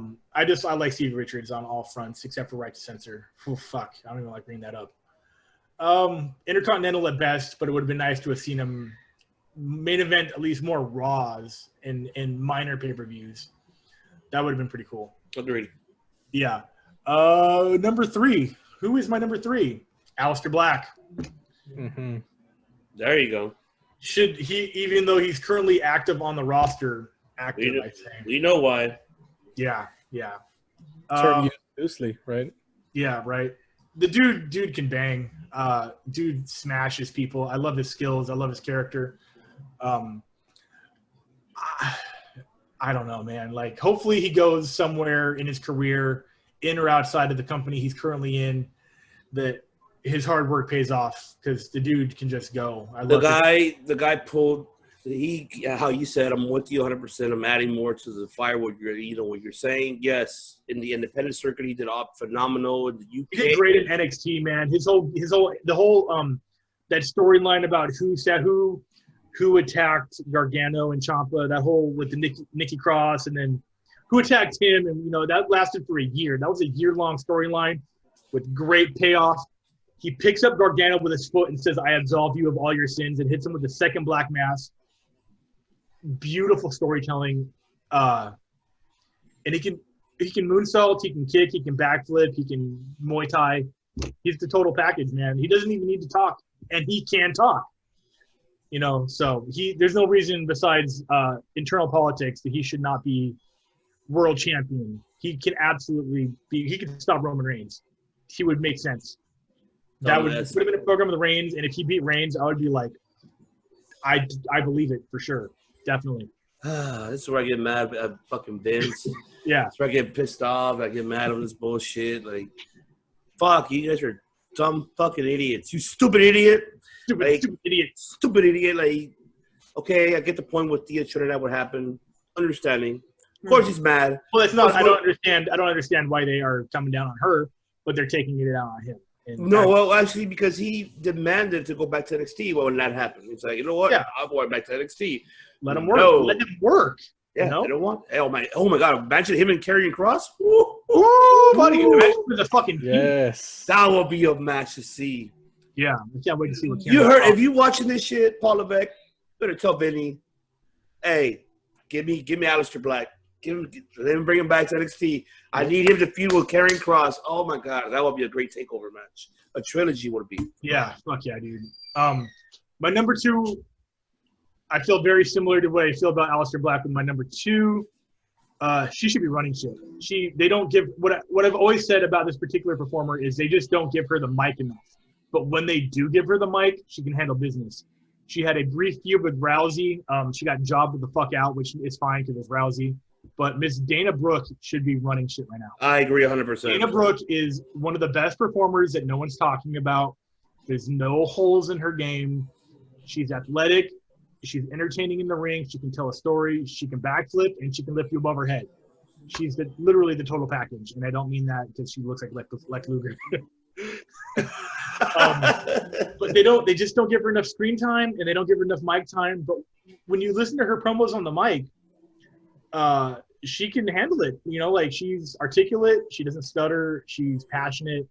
Speaker 2: like Stevie Richards on all fronts except for Right to Censor. Oh, fuck. I don't even like bringing that up. Intercontinental at best, but it would have been nice to have seen him main event at least more Raws and minor pay-per-views. That would have been pretty cool.
Speaker 1: Agreed.
Speaker 2: Yeah. Number 3. Who is my number 3? Aleister Black.
Speaker 3: Mm-hmm.
Speaker 1: There you go.
Speaker 2: Should he, even though he's currently active on the roster, I say.
Speaker 1: We know why.
Speaker 2: Yeah.
Speaker 3: Term used loosely, right?
Speaker 2: Yeah, right. The dude can bang. Dude smashes people. I love his skills. I love his character. I don't know, man. Like, hopefully he goes somewhere in his career, in or outside of the company he's currently in, that his hard work pays off, because the dude can just go. The
Speaker 1: guy pulled. How you said, I'm with you 100%. I'm adding more to the firewood. What you're saying. Yes, in the independent circuit, he did phenomenal. In the UK,
Speaker 2: he did great in NXT, man. The whole that storyline about who attacked Gargano and Ciampa, that whole with the Nikki Cross, and then who attacked him, and that lasted for a year. That was a year-long storyline with great payoff. He picks up Gargano with his foot and says, "I absolve you of all your sins," and hits him with the second black mass. Beautiful storytelling, and he can moonsault, he can kick, he can backflip, he can Muay Thai. He's the total package, man. He doesn't even need to talk, and he can talk. So there's no reason besides internal politics that he should not be world champion. He can absolutely be. He can stop Roman Reigns. He would make sense. That would put him in a program of the Reigns, and if he beat Reigns, I would be like, I believe it for sure. Definitely.
Speaker 1: This is where I get mad at fucking Vince.
Speaker 2: Yeah.
Speaker 1: That's where I get pissed off. I get mad over this bullshit. Like, fuck, you guys are dumb fucking idiots. You stupid idiot. Stupid idiot. Like, okay, I get the point with Thea Trinidad, what happened. Understanding. Of course he's mad.
Speaker 2: Well, it's not. I don't understand why they are coming down on her, but they're taking it out on him.
Speaker 1: Actually, because he demanded to go back to NXT when that happened. He's like, you know what?
Speaker 2: Yeah.
Speaker 1: I'm going back to NXT.
Speaker 2: Let him work. No. Let him work.
Speaker 1: Yeah, they don't want. Oh my God! Imagine him and Karrion Kross.
Speaker 2: Buddy, imagine the fucking
Speaker 3: yes.
Speaker 1: That will be a match to see.
Speaker 2: Yeah, I can't wait to see what
Speaker 1: you heard. If you watching this shit, Paul Levesque, better tell Vinny, hey, give me Aleister Black. Let him bring him back to NXT. I need him to feud with Karrion Kross. Oh my God, that would be a great takeover match. A trilogy would be.
Speaker 2: Yeah, fuck yeah, dude. My number 2, I feel very similar to what I feel about Aleister Black with my number 2. She should be running shit. They don't give what I've always said about this particular performer is they just don't give her the mic enough. But when they do give her the mic, she can handle business. She had a brief feud with Rousey. She got jobbed the fuck out, which is fine because it's Rousey. but Miss Dana Brooke should be running shit right now.
Speaker 1: I agree 100%.
Speaker 2: Dana Brooke is one of the best performers that no one's talking about. There's no holes in her game. She's athletic. She's entertaining in the ring. She can tell a story. She can backflip, and she can lift you above her head. She's literally the total package, and I don't mean that because she looks like Lex Luger. But they just don't give her enough screen time, and they don't give her enough mic time. But when you listen to her promos on the mic, she can handle it. You know, like she's articulate. She doesn't stutter. She's passionate.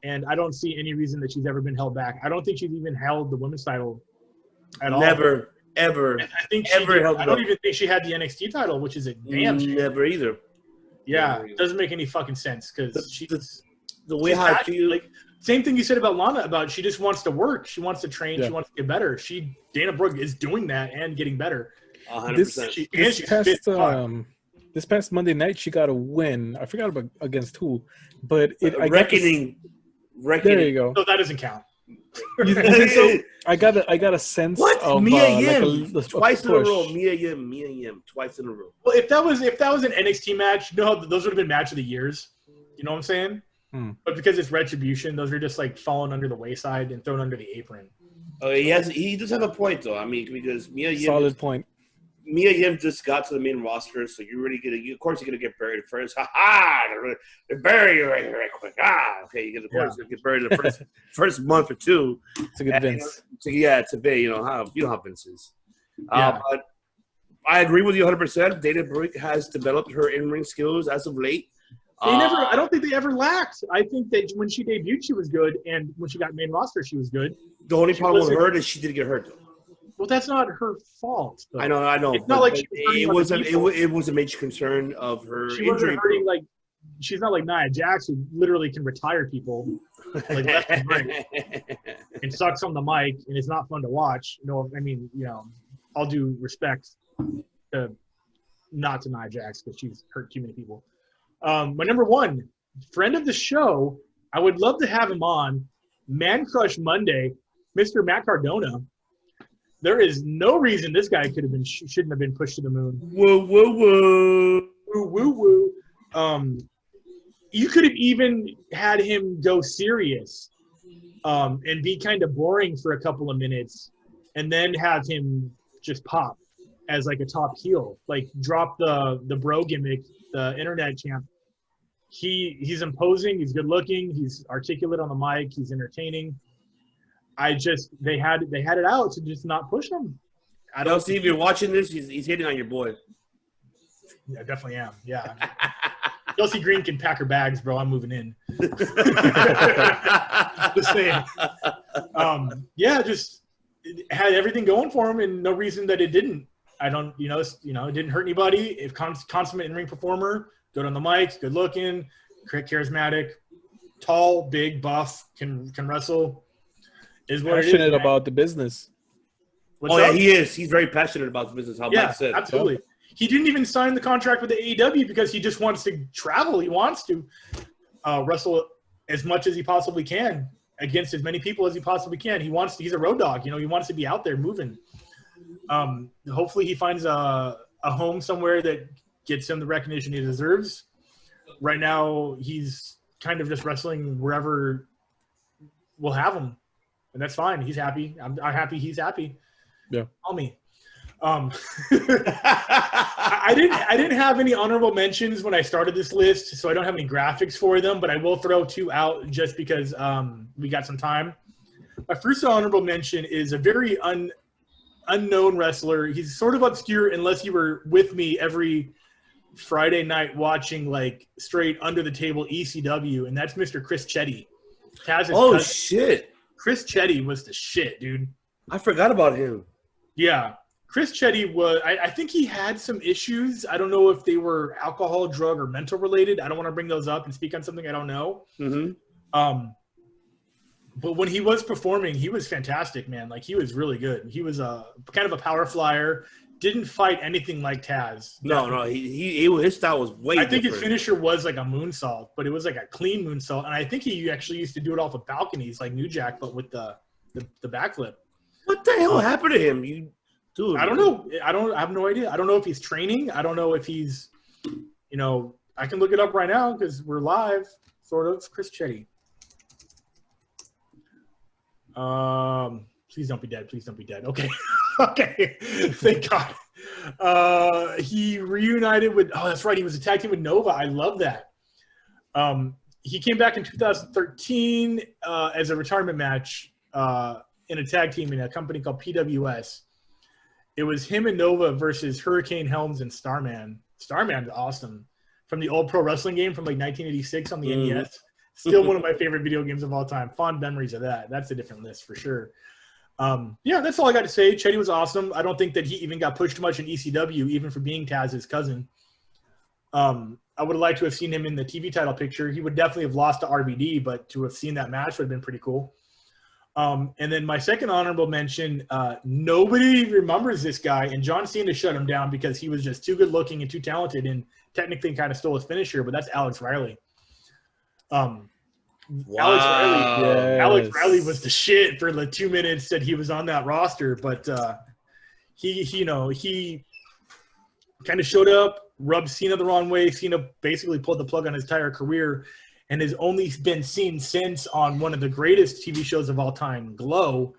Speaker 2: And I don't see any reason that she's ever been held back. I don't think she's even held the women's title at all.
Speaker 1: Never, ever,
Speaker 2: I think
Speaker 1: ever held.
Speaker 2: I don't even think she had the NXT title, which is a damn shame.
Speaker 1: Never either.
Speaker 2: Yeah, it doesn't make any fucking sense because she's
Speaker 1: the way how I feel.
Speaker 2: Like same thing you said about Lana, about she just wants to work, she wants to train, she wants to get better. Dana Brooke is doing that and getting better.
Speaker 1: 100%.
Speaker 3: This past Monday night, she got a win. I forgot about against who, but
Speaker 1: Reckoning.
Speaker 3: There you go.
Speaker 2: So that doesn't count.
Speaker 3: I got a sense of
Speaker 1: Mia Yim
Speaker 3: like
Speaker 1: twice in a row. Mia Yim twice in a row.
Speaker 2: Well, if that was an NXT match, those would have been match of the years. You know what I'm saying? But because it's Retribution, those are just like falling under the wayside and thrown under the apron.
Speaker 1: Oh, he does have a point though. I mean, because Mia Yim,
Speaker 3: solid point.
Speaker 1: Mia Yim just got to the main roster, so you're really of course you're gonna get buried first. Ha ha! They're burying you right quick. Okay, you're gonna get buried in the first month or two.
Speaker 3: It's a good Vince.
Speaker 1: It's a bit. You know how Vince is. But I agree with you 100%. Dana Brooke has developed her in-ring skills as of late.
Speaker 2: I don't think they ever lacked. I think that when she debuted, she was good, and when she got main roster, she was good.
Speaker 1: The only problem with her is she did get hurt though.
Speaker 2: Well, that's not her fault. Though.
Speaker 1: I know.
Speaker 2: It's not like it
Speaker 1: was a major concern of her
Speaker 2: she
Speaker 1: injury.
Speaker 2: Wasn't hurting like she's not like Nia Jax, who literally can retire people like left and right and sucks on the mic, and it's not fun to watch. I mean, all due respect to not to Nia Jax because she's hurt too many people. My number one friend of the show, I would love to have him on Man Crush Monday, Mr. Matt Cardona. There is no reason this guy shouldn't have been pushed to the moon.
Speaker 1: Woo woo woo.
Speaker 2: Woo woo woo. You could have even had him go serious, and be kind of boring for a couple of minutes, and then have him just pop as like a top heel, like drop the bro gimmick, the internet champ. He's imposing. He's good looking. He's articulate on the mic. He's entertaining. They had it out to just not push him.
Speaker 1: I don't see if you're watching this. He's hitting on your boy.
Speaker 2: Yeah, definitely am. Yeah. Chelsea Green can pack her bags, bro. I'm moving in. Just saying. Just it had everything going for him, and no reason that it didn't. It didn't hurt anybody. If consummate in-ring performer, good on the mic, good looking, charismatic, tall, big, buff, can wrestle. Is what
Speaker 3: passionate about the business.
Speaker 1: He is. He's very passionate about the business. How Mike said.
Speaker 2: Absolutely. Yeah. He didn't even sign the contract with the AEW because he just wants to travel. He wants to wrestle as much as he possibly can against as many people as he possibly can. He's a road dog. He wants to be out there moving. Hopefully he finds a home somewhere that gets him the recognition he deserves. Right now he's kind of just wrestling wherever we'll have him. And that's fine. He's happy. I'm happy. He's happy.
Speaker 3: Yeah.
Speaker 2: Call me. I didn't have any honorable mentions when I started this list, so I don't have any graphics for them, but I will throw two out just because we got some time. My first honorable mention is a very unknown wrestler. He's sort of obscure unless you were with me every Friday night watching like straight under the table ECW, and that's Mr. Chris Chetty.
Speaker 1: Shit.
Speaker 2: Chris Chetty was the shit, dude.
Speaker 1: I forgot about him.
Speaker 2: Yeah. Chris Chetty was – I think he had some issues. I don't know if they were alcohol, drug, or mental related. I don't want to bring those up and speak on something I don't know.
Speaker 1: Mm-hmm.
Speaker 2: But when he was performing, he was fantastic, man. Like, he was really good. He was kind of a power flyer. Didn't fight anything like Taz.
Speaker 1: No. His style was way different.
Speaker 2: I think his finisher was like a moonsault, but it was like a clean moonsault. And I think he actually used to do it off of balconies like New Jack, but with the backflip.
Speaker 1: What the hell happened to him? Dude,
Speaker 2: I don't know. I have no idea. I don't know if he's training. I don't know if he's, I can look it up right now because we're live, sort of. Chris Chetty. Please don't be dead. Please don't be dead. Okay. Okay. Thank God. He reunited with, that's right. He was a tag team with Nova. I love that. He came back in 2013 as a retirement match in a tag team in a company called PWS. It was him and Nova versus Hurricane Helms and Starman. Starman's awesome. From the old pro wrestling game from like 1986 on the NES. Still one of my favorite video games of all time. Fond memories of that. That's a different list for sure. Yeah, that's all I got to say. Chetty was awesome. I don't think that he even got pushed much in ECW, even for being Taz's cousin. I would have liked to have seen him in the TV title picture. He would definitely have lost to RVD, but to have seen that match would have been pretty cool. And then my second honorable mention, nobody remembers this guy, and John Cena shut him down because he was just too good looking and too talented and technically kind of stole his finisher, but that's Alex Riley.
Speaker 1: wow.
Speaker 2: Alex Riley was the shit for the 2 minutes that he was on that roster, but he kind of showed up, rubbed Cena the wrong way. Cena basically pulled the plug on his entire career and has only been seen since on one of the greatest TV shows of all time, Glow,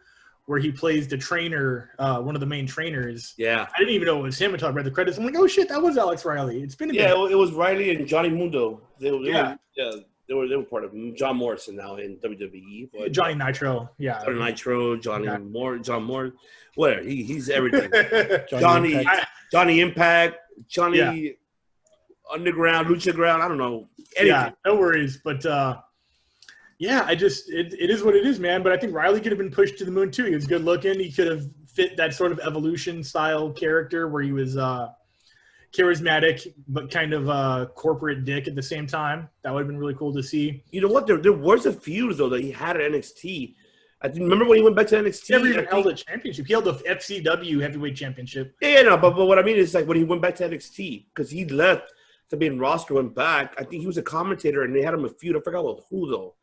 Speaker 2: where he plays the trainer, one of the main trainers.
Speaker 1: Yeah.
Speaker 2: I didn't even know it was him until I read the credits. I'm like, oh shit, that was Alex Riley. It's been a bit.
Speaker 1: It was Riley and Johnny Mundo. They were part of John Morrison now in WWE. But
Speaker 2: Johnny Nitro. Yeah.
Speaker 1: Johnny Nitro, John Moore. Whatever. He's everything.
Speaker 3: Johnny
Speaker 1: Johnny Impact, Johnny Underground, Lucha Ground. I don't know. Anything.
Speaker 2: Yeah, no worries. But it is what it is, man. But I think Riley could have been pushed to the moon too. He was good looking. He could have fit that sort of evolution style character where he was charismatic but kind of a corporate dick at the same time. That would have been really cool to see.
Speaker 1: You know what? There was a feud though that he had at NXT. I remember when he went back to NXT.
Speaker 2: He never even held a championship. He held the FCW Heavyweight Championship.
Speaker 1: But what I mean is like when he went back to NXT because he left to be in roster, went back. I think he was a commentator and they had him a feud. I forgot with who though.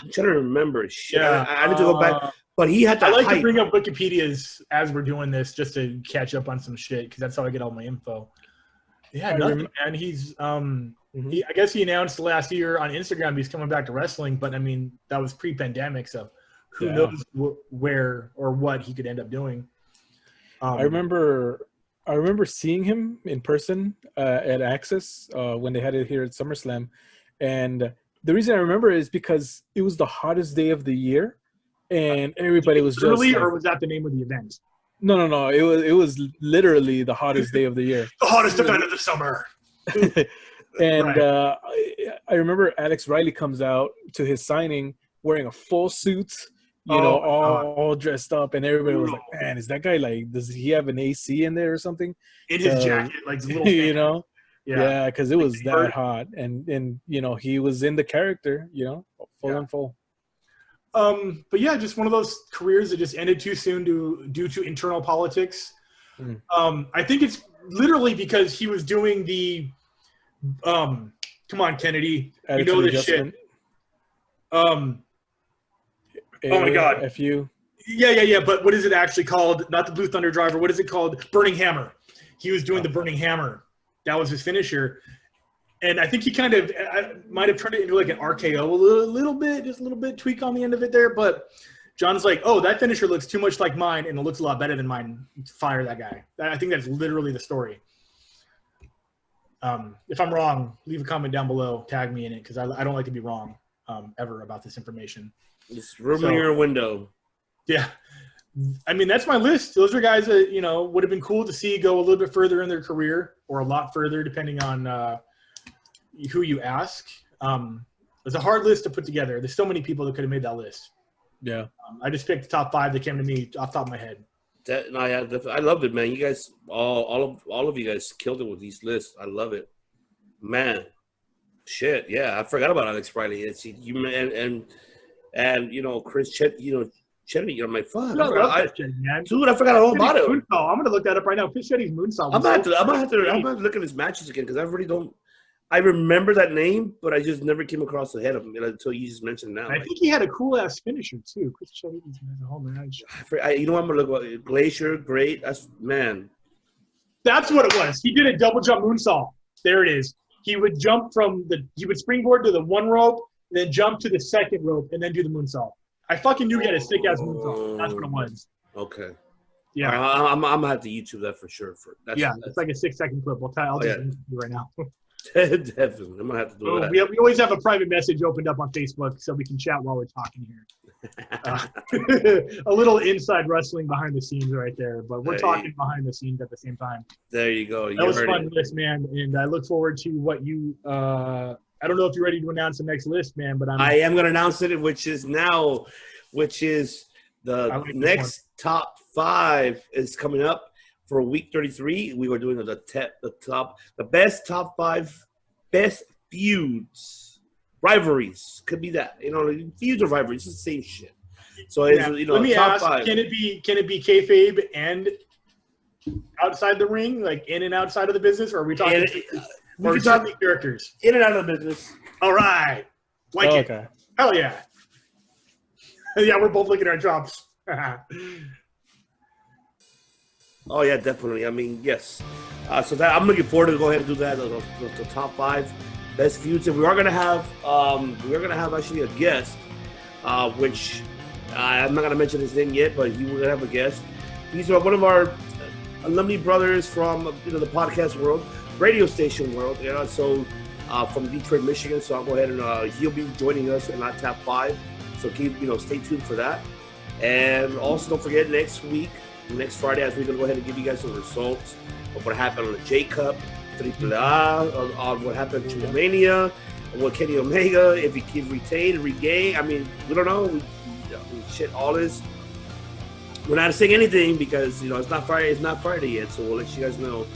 Speaker 1: I'm trying to remember. Shit,
Speaker 2: yeah,
Speaker 1: I need to go back. But he had that.
Speaker 2: I like to bring up Wikipedia's as we're doing this just to catch up on some shit because that's how I get all my info. Yeah, nothing, man. He's I guess he announced last year on Instagram he's coming back to wrestling, but I mean that was pre-pandemic, so who knows where or what he could end up doing.
Speaker 3: I remember seeing him in person at Access when they had it here at SummerSlam, and the reason I remember is because it was the hottest day of the year, and everybody was just
Speaker 2: early, or was that the name of the event?
Speaker 3: No. It was literally the hottest day of the year.
Speaker 2: The hottest event of the summer.
Speaker 3: And I remember Alex Riley comes out to his signing wearing a full suit, all dressed up, and everybody was like, "Man, is that guy like? Does he have an AC in there or something?"
Speaker 2: In his jacket, like little fan.
Speaker 3: Yeah, because it was that hot, and he was in the character, full and full.
Speaker 2: But yeah, just one of those careers that just ended too soon due to internal politics. I think it's literally because he was doing the come on, Kennedy, you know this shit. Oh my God,
Speaker 3: FU.
Speaker 2: Yeah. But what is it actually called? Not the Blue Thunder Driver. What is it called? Burning Hammer. He was doing the Burning Hammer. That was his finisher. And I think he kind of might have turned it into like an RKO a little bit, just a little bit tweak on the end of it there. But John's like, oh, that finisher looks too much like mine and it looks a lot better than mine. Fire that guy. I think that's literally the story. If I'm wrong, leave a comment down below. Tag me in it because I don't like to be wrong ever about this information.
Speaker 1: Just room in your window.
Speaker 2: Yeah. I mean, that's my list. Those are guys that, would have been cool to see go a little bit further in their career or a lot further depending on who you ask. It's a hard list to put together. There's so many people that could have made that list.
Speaker 3: Yeah.
Speaker 2: I just picked the top 5 that came to me off the top of my head.
Speaker 1: I loved it, man. You guys, all of you guys killed it with these lists. I love it, man. Shit, yeah. I forgot about Alex Riley. It's you and Chris Chetty. Chetty, I'm like, fuck. Dude, I forgot all about it.
Speaker 2: I'm gonna look that up right now. Chris Chetty's moonsault.
Speaker 1: I'm gonna have to look at his matches again because I really don't. I remember that name, but I just never came across the head of him until you just mentioned it now.
Speaker 2: I think he had a cool ass finisher too. Chris Chetty has a whole match.
Speaker 1: You know what I'm gonna look at? Glacier, great.
Speaker 2: That's what it was. He did a double jump moonsault. There it is. He would springboard to the one rope, then jump to the second rope, and then do the moonsault. I fucking knew he had a sick ass moonsault. That's what it was.
Speaker 1: Okay.
Speaker 2: Yeah.
Speaker 1: Right, I'm gonna have to YouTube that for sure.
Speaker 2: It's like a 6-second clip. I'll just do it right now.
Speaker 1: Definitely. I'm gonna have to do that.
Speaker 2: We always have a private message opened up on Facebook so we can chat while we're talking here. A little inside wrestling behind the scenes right there, but we're talking behind the scenes at the same time.
Speaker 1: There you go.
Speaker 2: That was a fun list, man, and I look forward to what you. I don't know if you're ready to announce the next list, man, but I am
Speaker 1: going to announce it, which is the next top 5 is coming up for week 33. We were doing the best top 5 best feuds, rivalries. Could be that, feuds or rivalries, it's the same shit. So let
Speaker 2: me
Speaker 1: top
Speaker 2: ask:
Speaker 1: 5.
Speaker 2: Can it be kayfabe and outside the ring, like in and outside of the business, or are we talking? We can talk characters
Speaker 1: in and out of the business.
Speaker 2: All right,
Speaker 3: okay.
Speaker 2: Hell yeah, yeah. We're both looking at our drops.
Speaker 1: Oh yeah, definitely. I mean, yes. So that I'm looking forward to go ahead and do that. The top 5 best feuds, and we are gonna have actually a guest, which I'm not gonna mention his name yet, but we're gonna have a guest. He's one of our alumni brothers from the podcast world, radio station world. So from Detroit, Michigan. So I'll go ahead and he'll be joining us in our top 5. So stay tuned for that. And also don't forget next Friday, as we're going to go ahead and give you guys some results of what happened on the J Cup, AAA, on what happened to Mania, what Kenny Omega, if he can regain. I mean, we don't know. We shit all this. We're not saying anything because, it's not Friday. It's not Friday yet, so we'll let you guys know.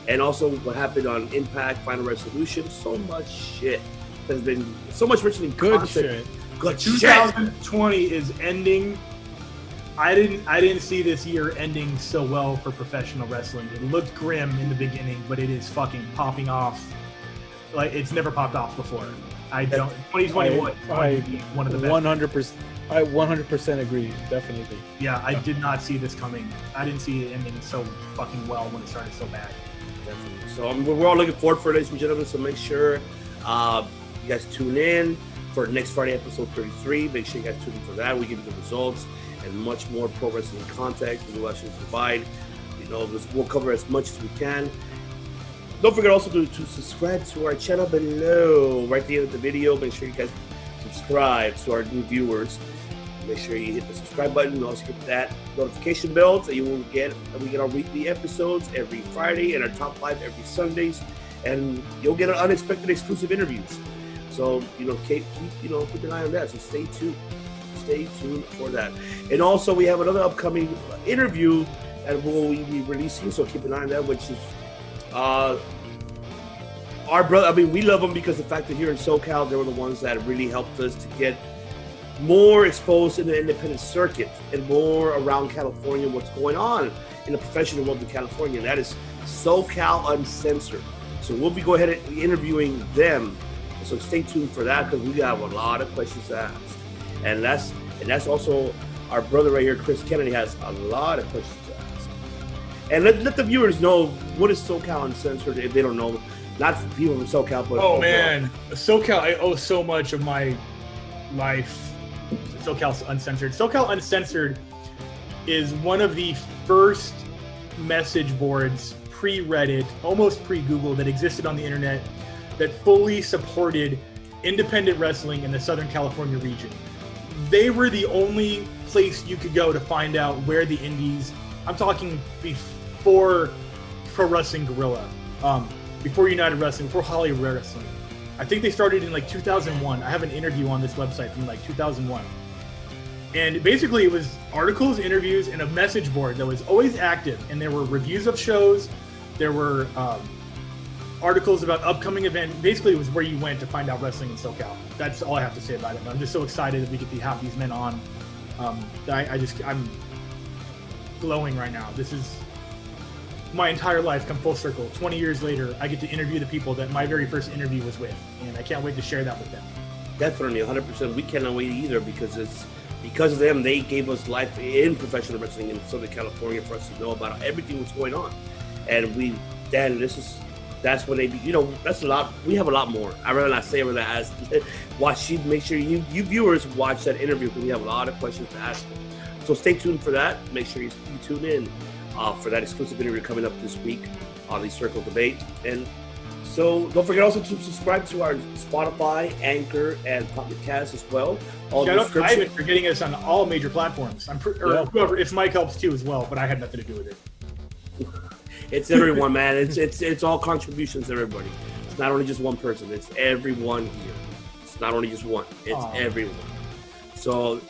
Speaker 1: And also what happened on Impact, Final Resolution. So much shit. There's been so much wrestling content. Good shit.
Speaker 2: 2020 is ending. I didn't see this year ending so well for professional wrestling. It looked grim in the beginning, but it is fucking popping off like it's never popped off before. 2021 one of the best.
Speaker 3: 100%. I 100% agree. Definitely.
Speaker 2: Yeah, I did not see this coming. I didn't see it ending so fucking well when it started so bad.
Speaker 1: Definitely. So we're all looking forward for it, ladies and gentlemen. So make sure you guys tune in for next Friday, episode 33. Make sure you guys tune in for that. We give you the results and much more pro wrestling content we will actually provide. We'll cover as much as we can. Don't forget also to subscribe to our channel below, right there at the video. Make sure you guys subscribe to our new viewers. Make sure you hit the subscribe button and also hit that notification bell so you will get our weekly episodes every Friday and our top 5 every Sundays, and you'll get unexpected exclusive interviews. So keep an eye on that. So stay tuned. Stay tuned for that. And also we have another upcoming interview that we'll be releasing. So keep an eye on that, which is our brother. I mean, we love them because the fact that here in SoCal, they were the ones that really helped us to get more exposed in the independent circuit and more around California, what's going on in the professional world of California. And that is SoCal Uncensored. So we'll be going ahead and interviewing them. So stay tuned for that because we have a lot of questions to ask. And that's also our brother right here, Chris Kennedy, has a lot of questions to ask. And let the viewers know what is SoCal Uncensored if they don't know. Not for people from SoCal, but
Speaker 2: man, SoCal, I owe so much of my life to SoCal Uncensored. SoCal Uncensored is one of the first message boards pre-Reddit, almost pre-Google, that existed on the internet that fully supported independent wrestling in the Southern California region. They were the only place you could go to find out where the indies, I'm talking before Pro Wrestling Guerrilla, before United Wrestling, before Hollywood Wrestling. I think they started in 2001. I have an interview on this website from 2001. And basically it was articles, interviews, and a message board that was always active. And there were reviews of shows. There were articles about upcoming events. Basically, it was where you went to find out wrestling in SoCal. That's all I have to say about it. I'm just so excited that we get to have these men on. I'm glowing right now. This is my entire life come full circle. 20 years later, I get to interview the people that my very first interview was with, and I can't wait to share that with them.
Speaker 1: Definitely, 100%. We cannot wait either because it's because of them. They gave us life in professional wrestling in Southern California for us to know about everything that's going on. And that's when they, that's a lot. We have a lot more. I'd rather not say over that. Make sure you viewers watch that interview because we have a lot of questions to ask them. So stay tuned for that. Make sure you tune in for that exclusive interview coming up this week on the Circle Debate. And so don't forget also to subscribe to our Spotify, Anchor, and Pocket Cast as well.
Speaker 2: You're getting us on all major platforms. Whoever, if Mike helps too as well, but I had nothing to do with it.
Speaker 1: It's everyone, man. It's all contributions, everybody. It's not only just one person. It's everyone here. It's not only just one. It's everyone. So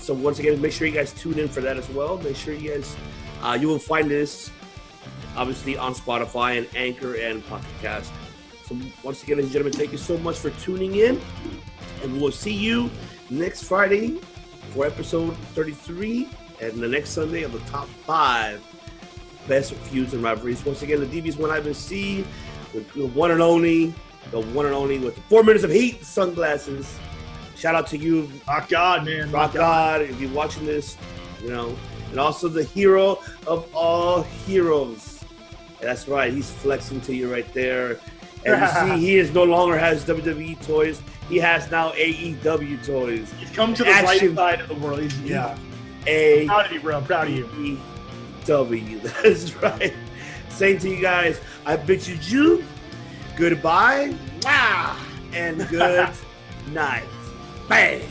Speaker 1: once again, make sure you guys tune in for that as well. Make sure you guys, you will find this obviously on Spotify and Anchor and Pocket Cast. So once again, ladies and gentlemen, thank you so much for tuning in, and we'll see you next Friday for episode 33 and the next Sunday of the top 5 best feuds and rivalries. Once again, the DB's One Ivan C, the one and only with the 4 minutes of heat sunglasses. Shout out to you,
Speaker 2: Rock God, man.
Speaker 1: Rock God, if you're watching this, and also the hero of all heroes. And that's right, he's flexing to you right there. And you see, he no longer has WWE toys. He has now AEW toys.
Speaker 2: He's come to the right side of the world. Proud of you, bro. Proud of you.
Speaker 1: W. That's right. Saying to you guys, I bid you goodbye, and good night. Bang.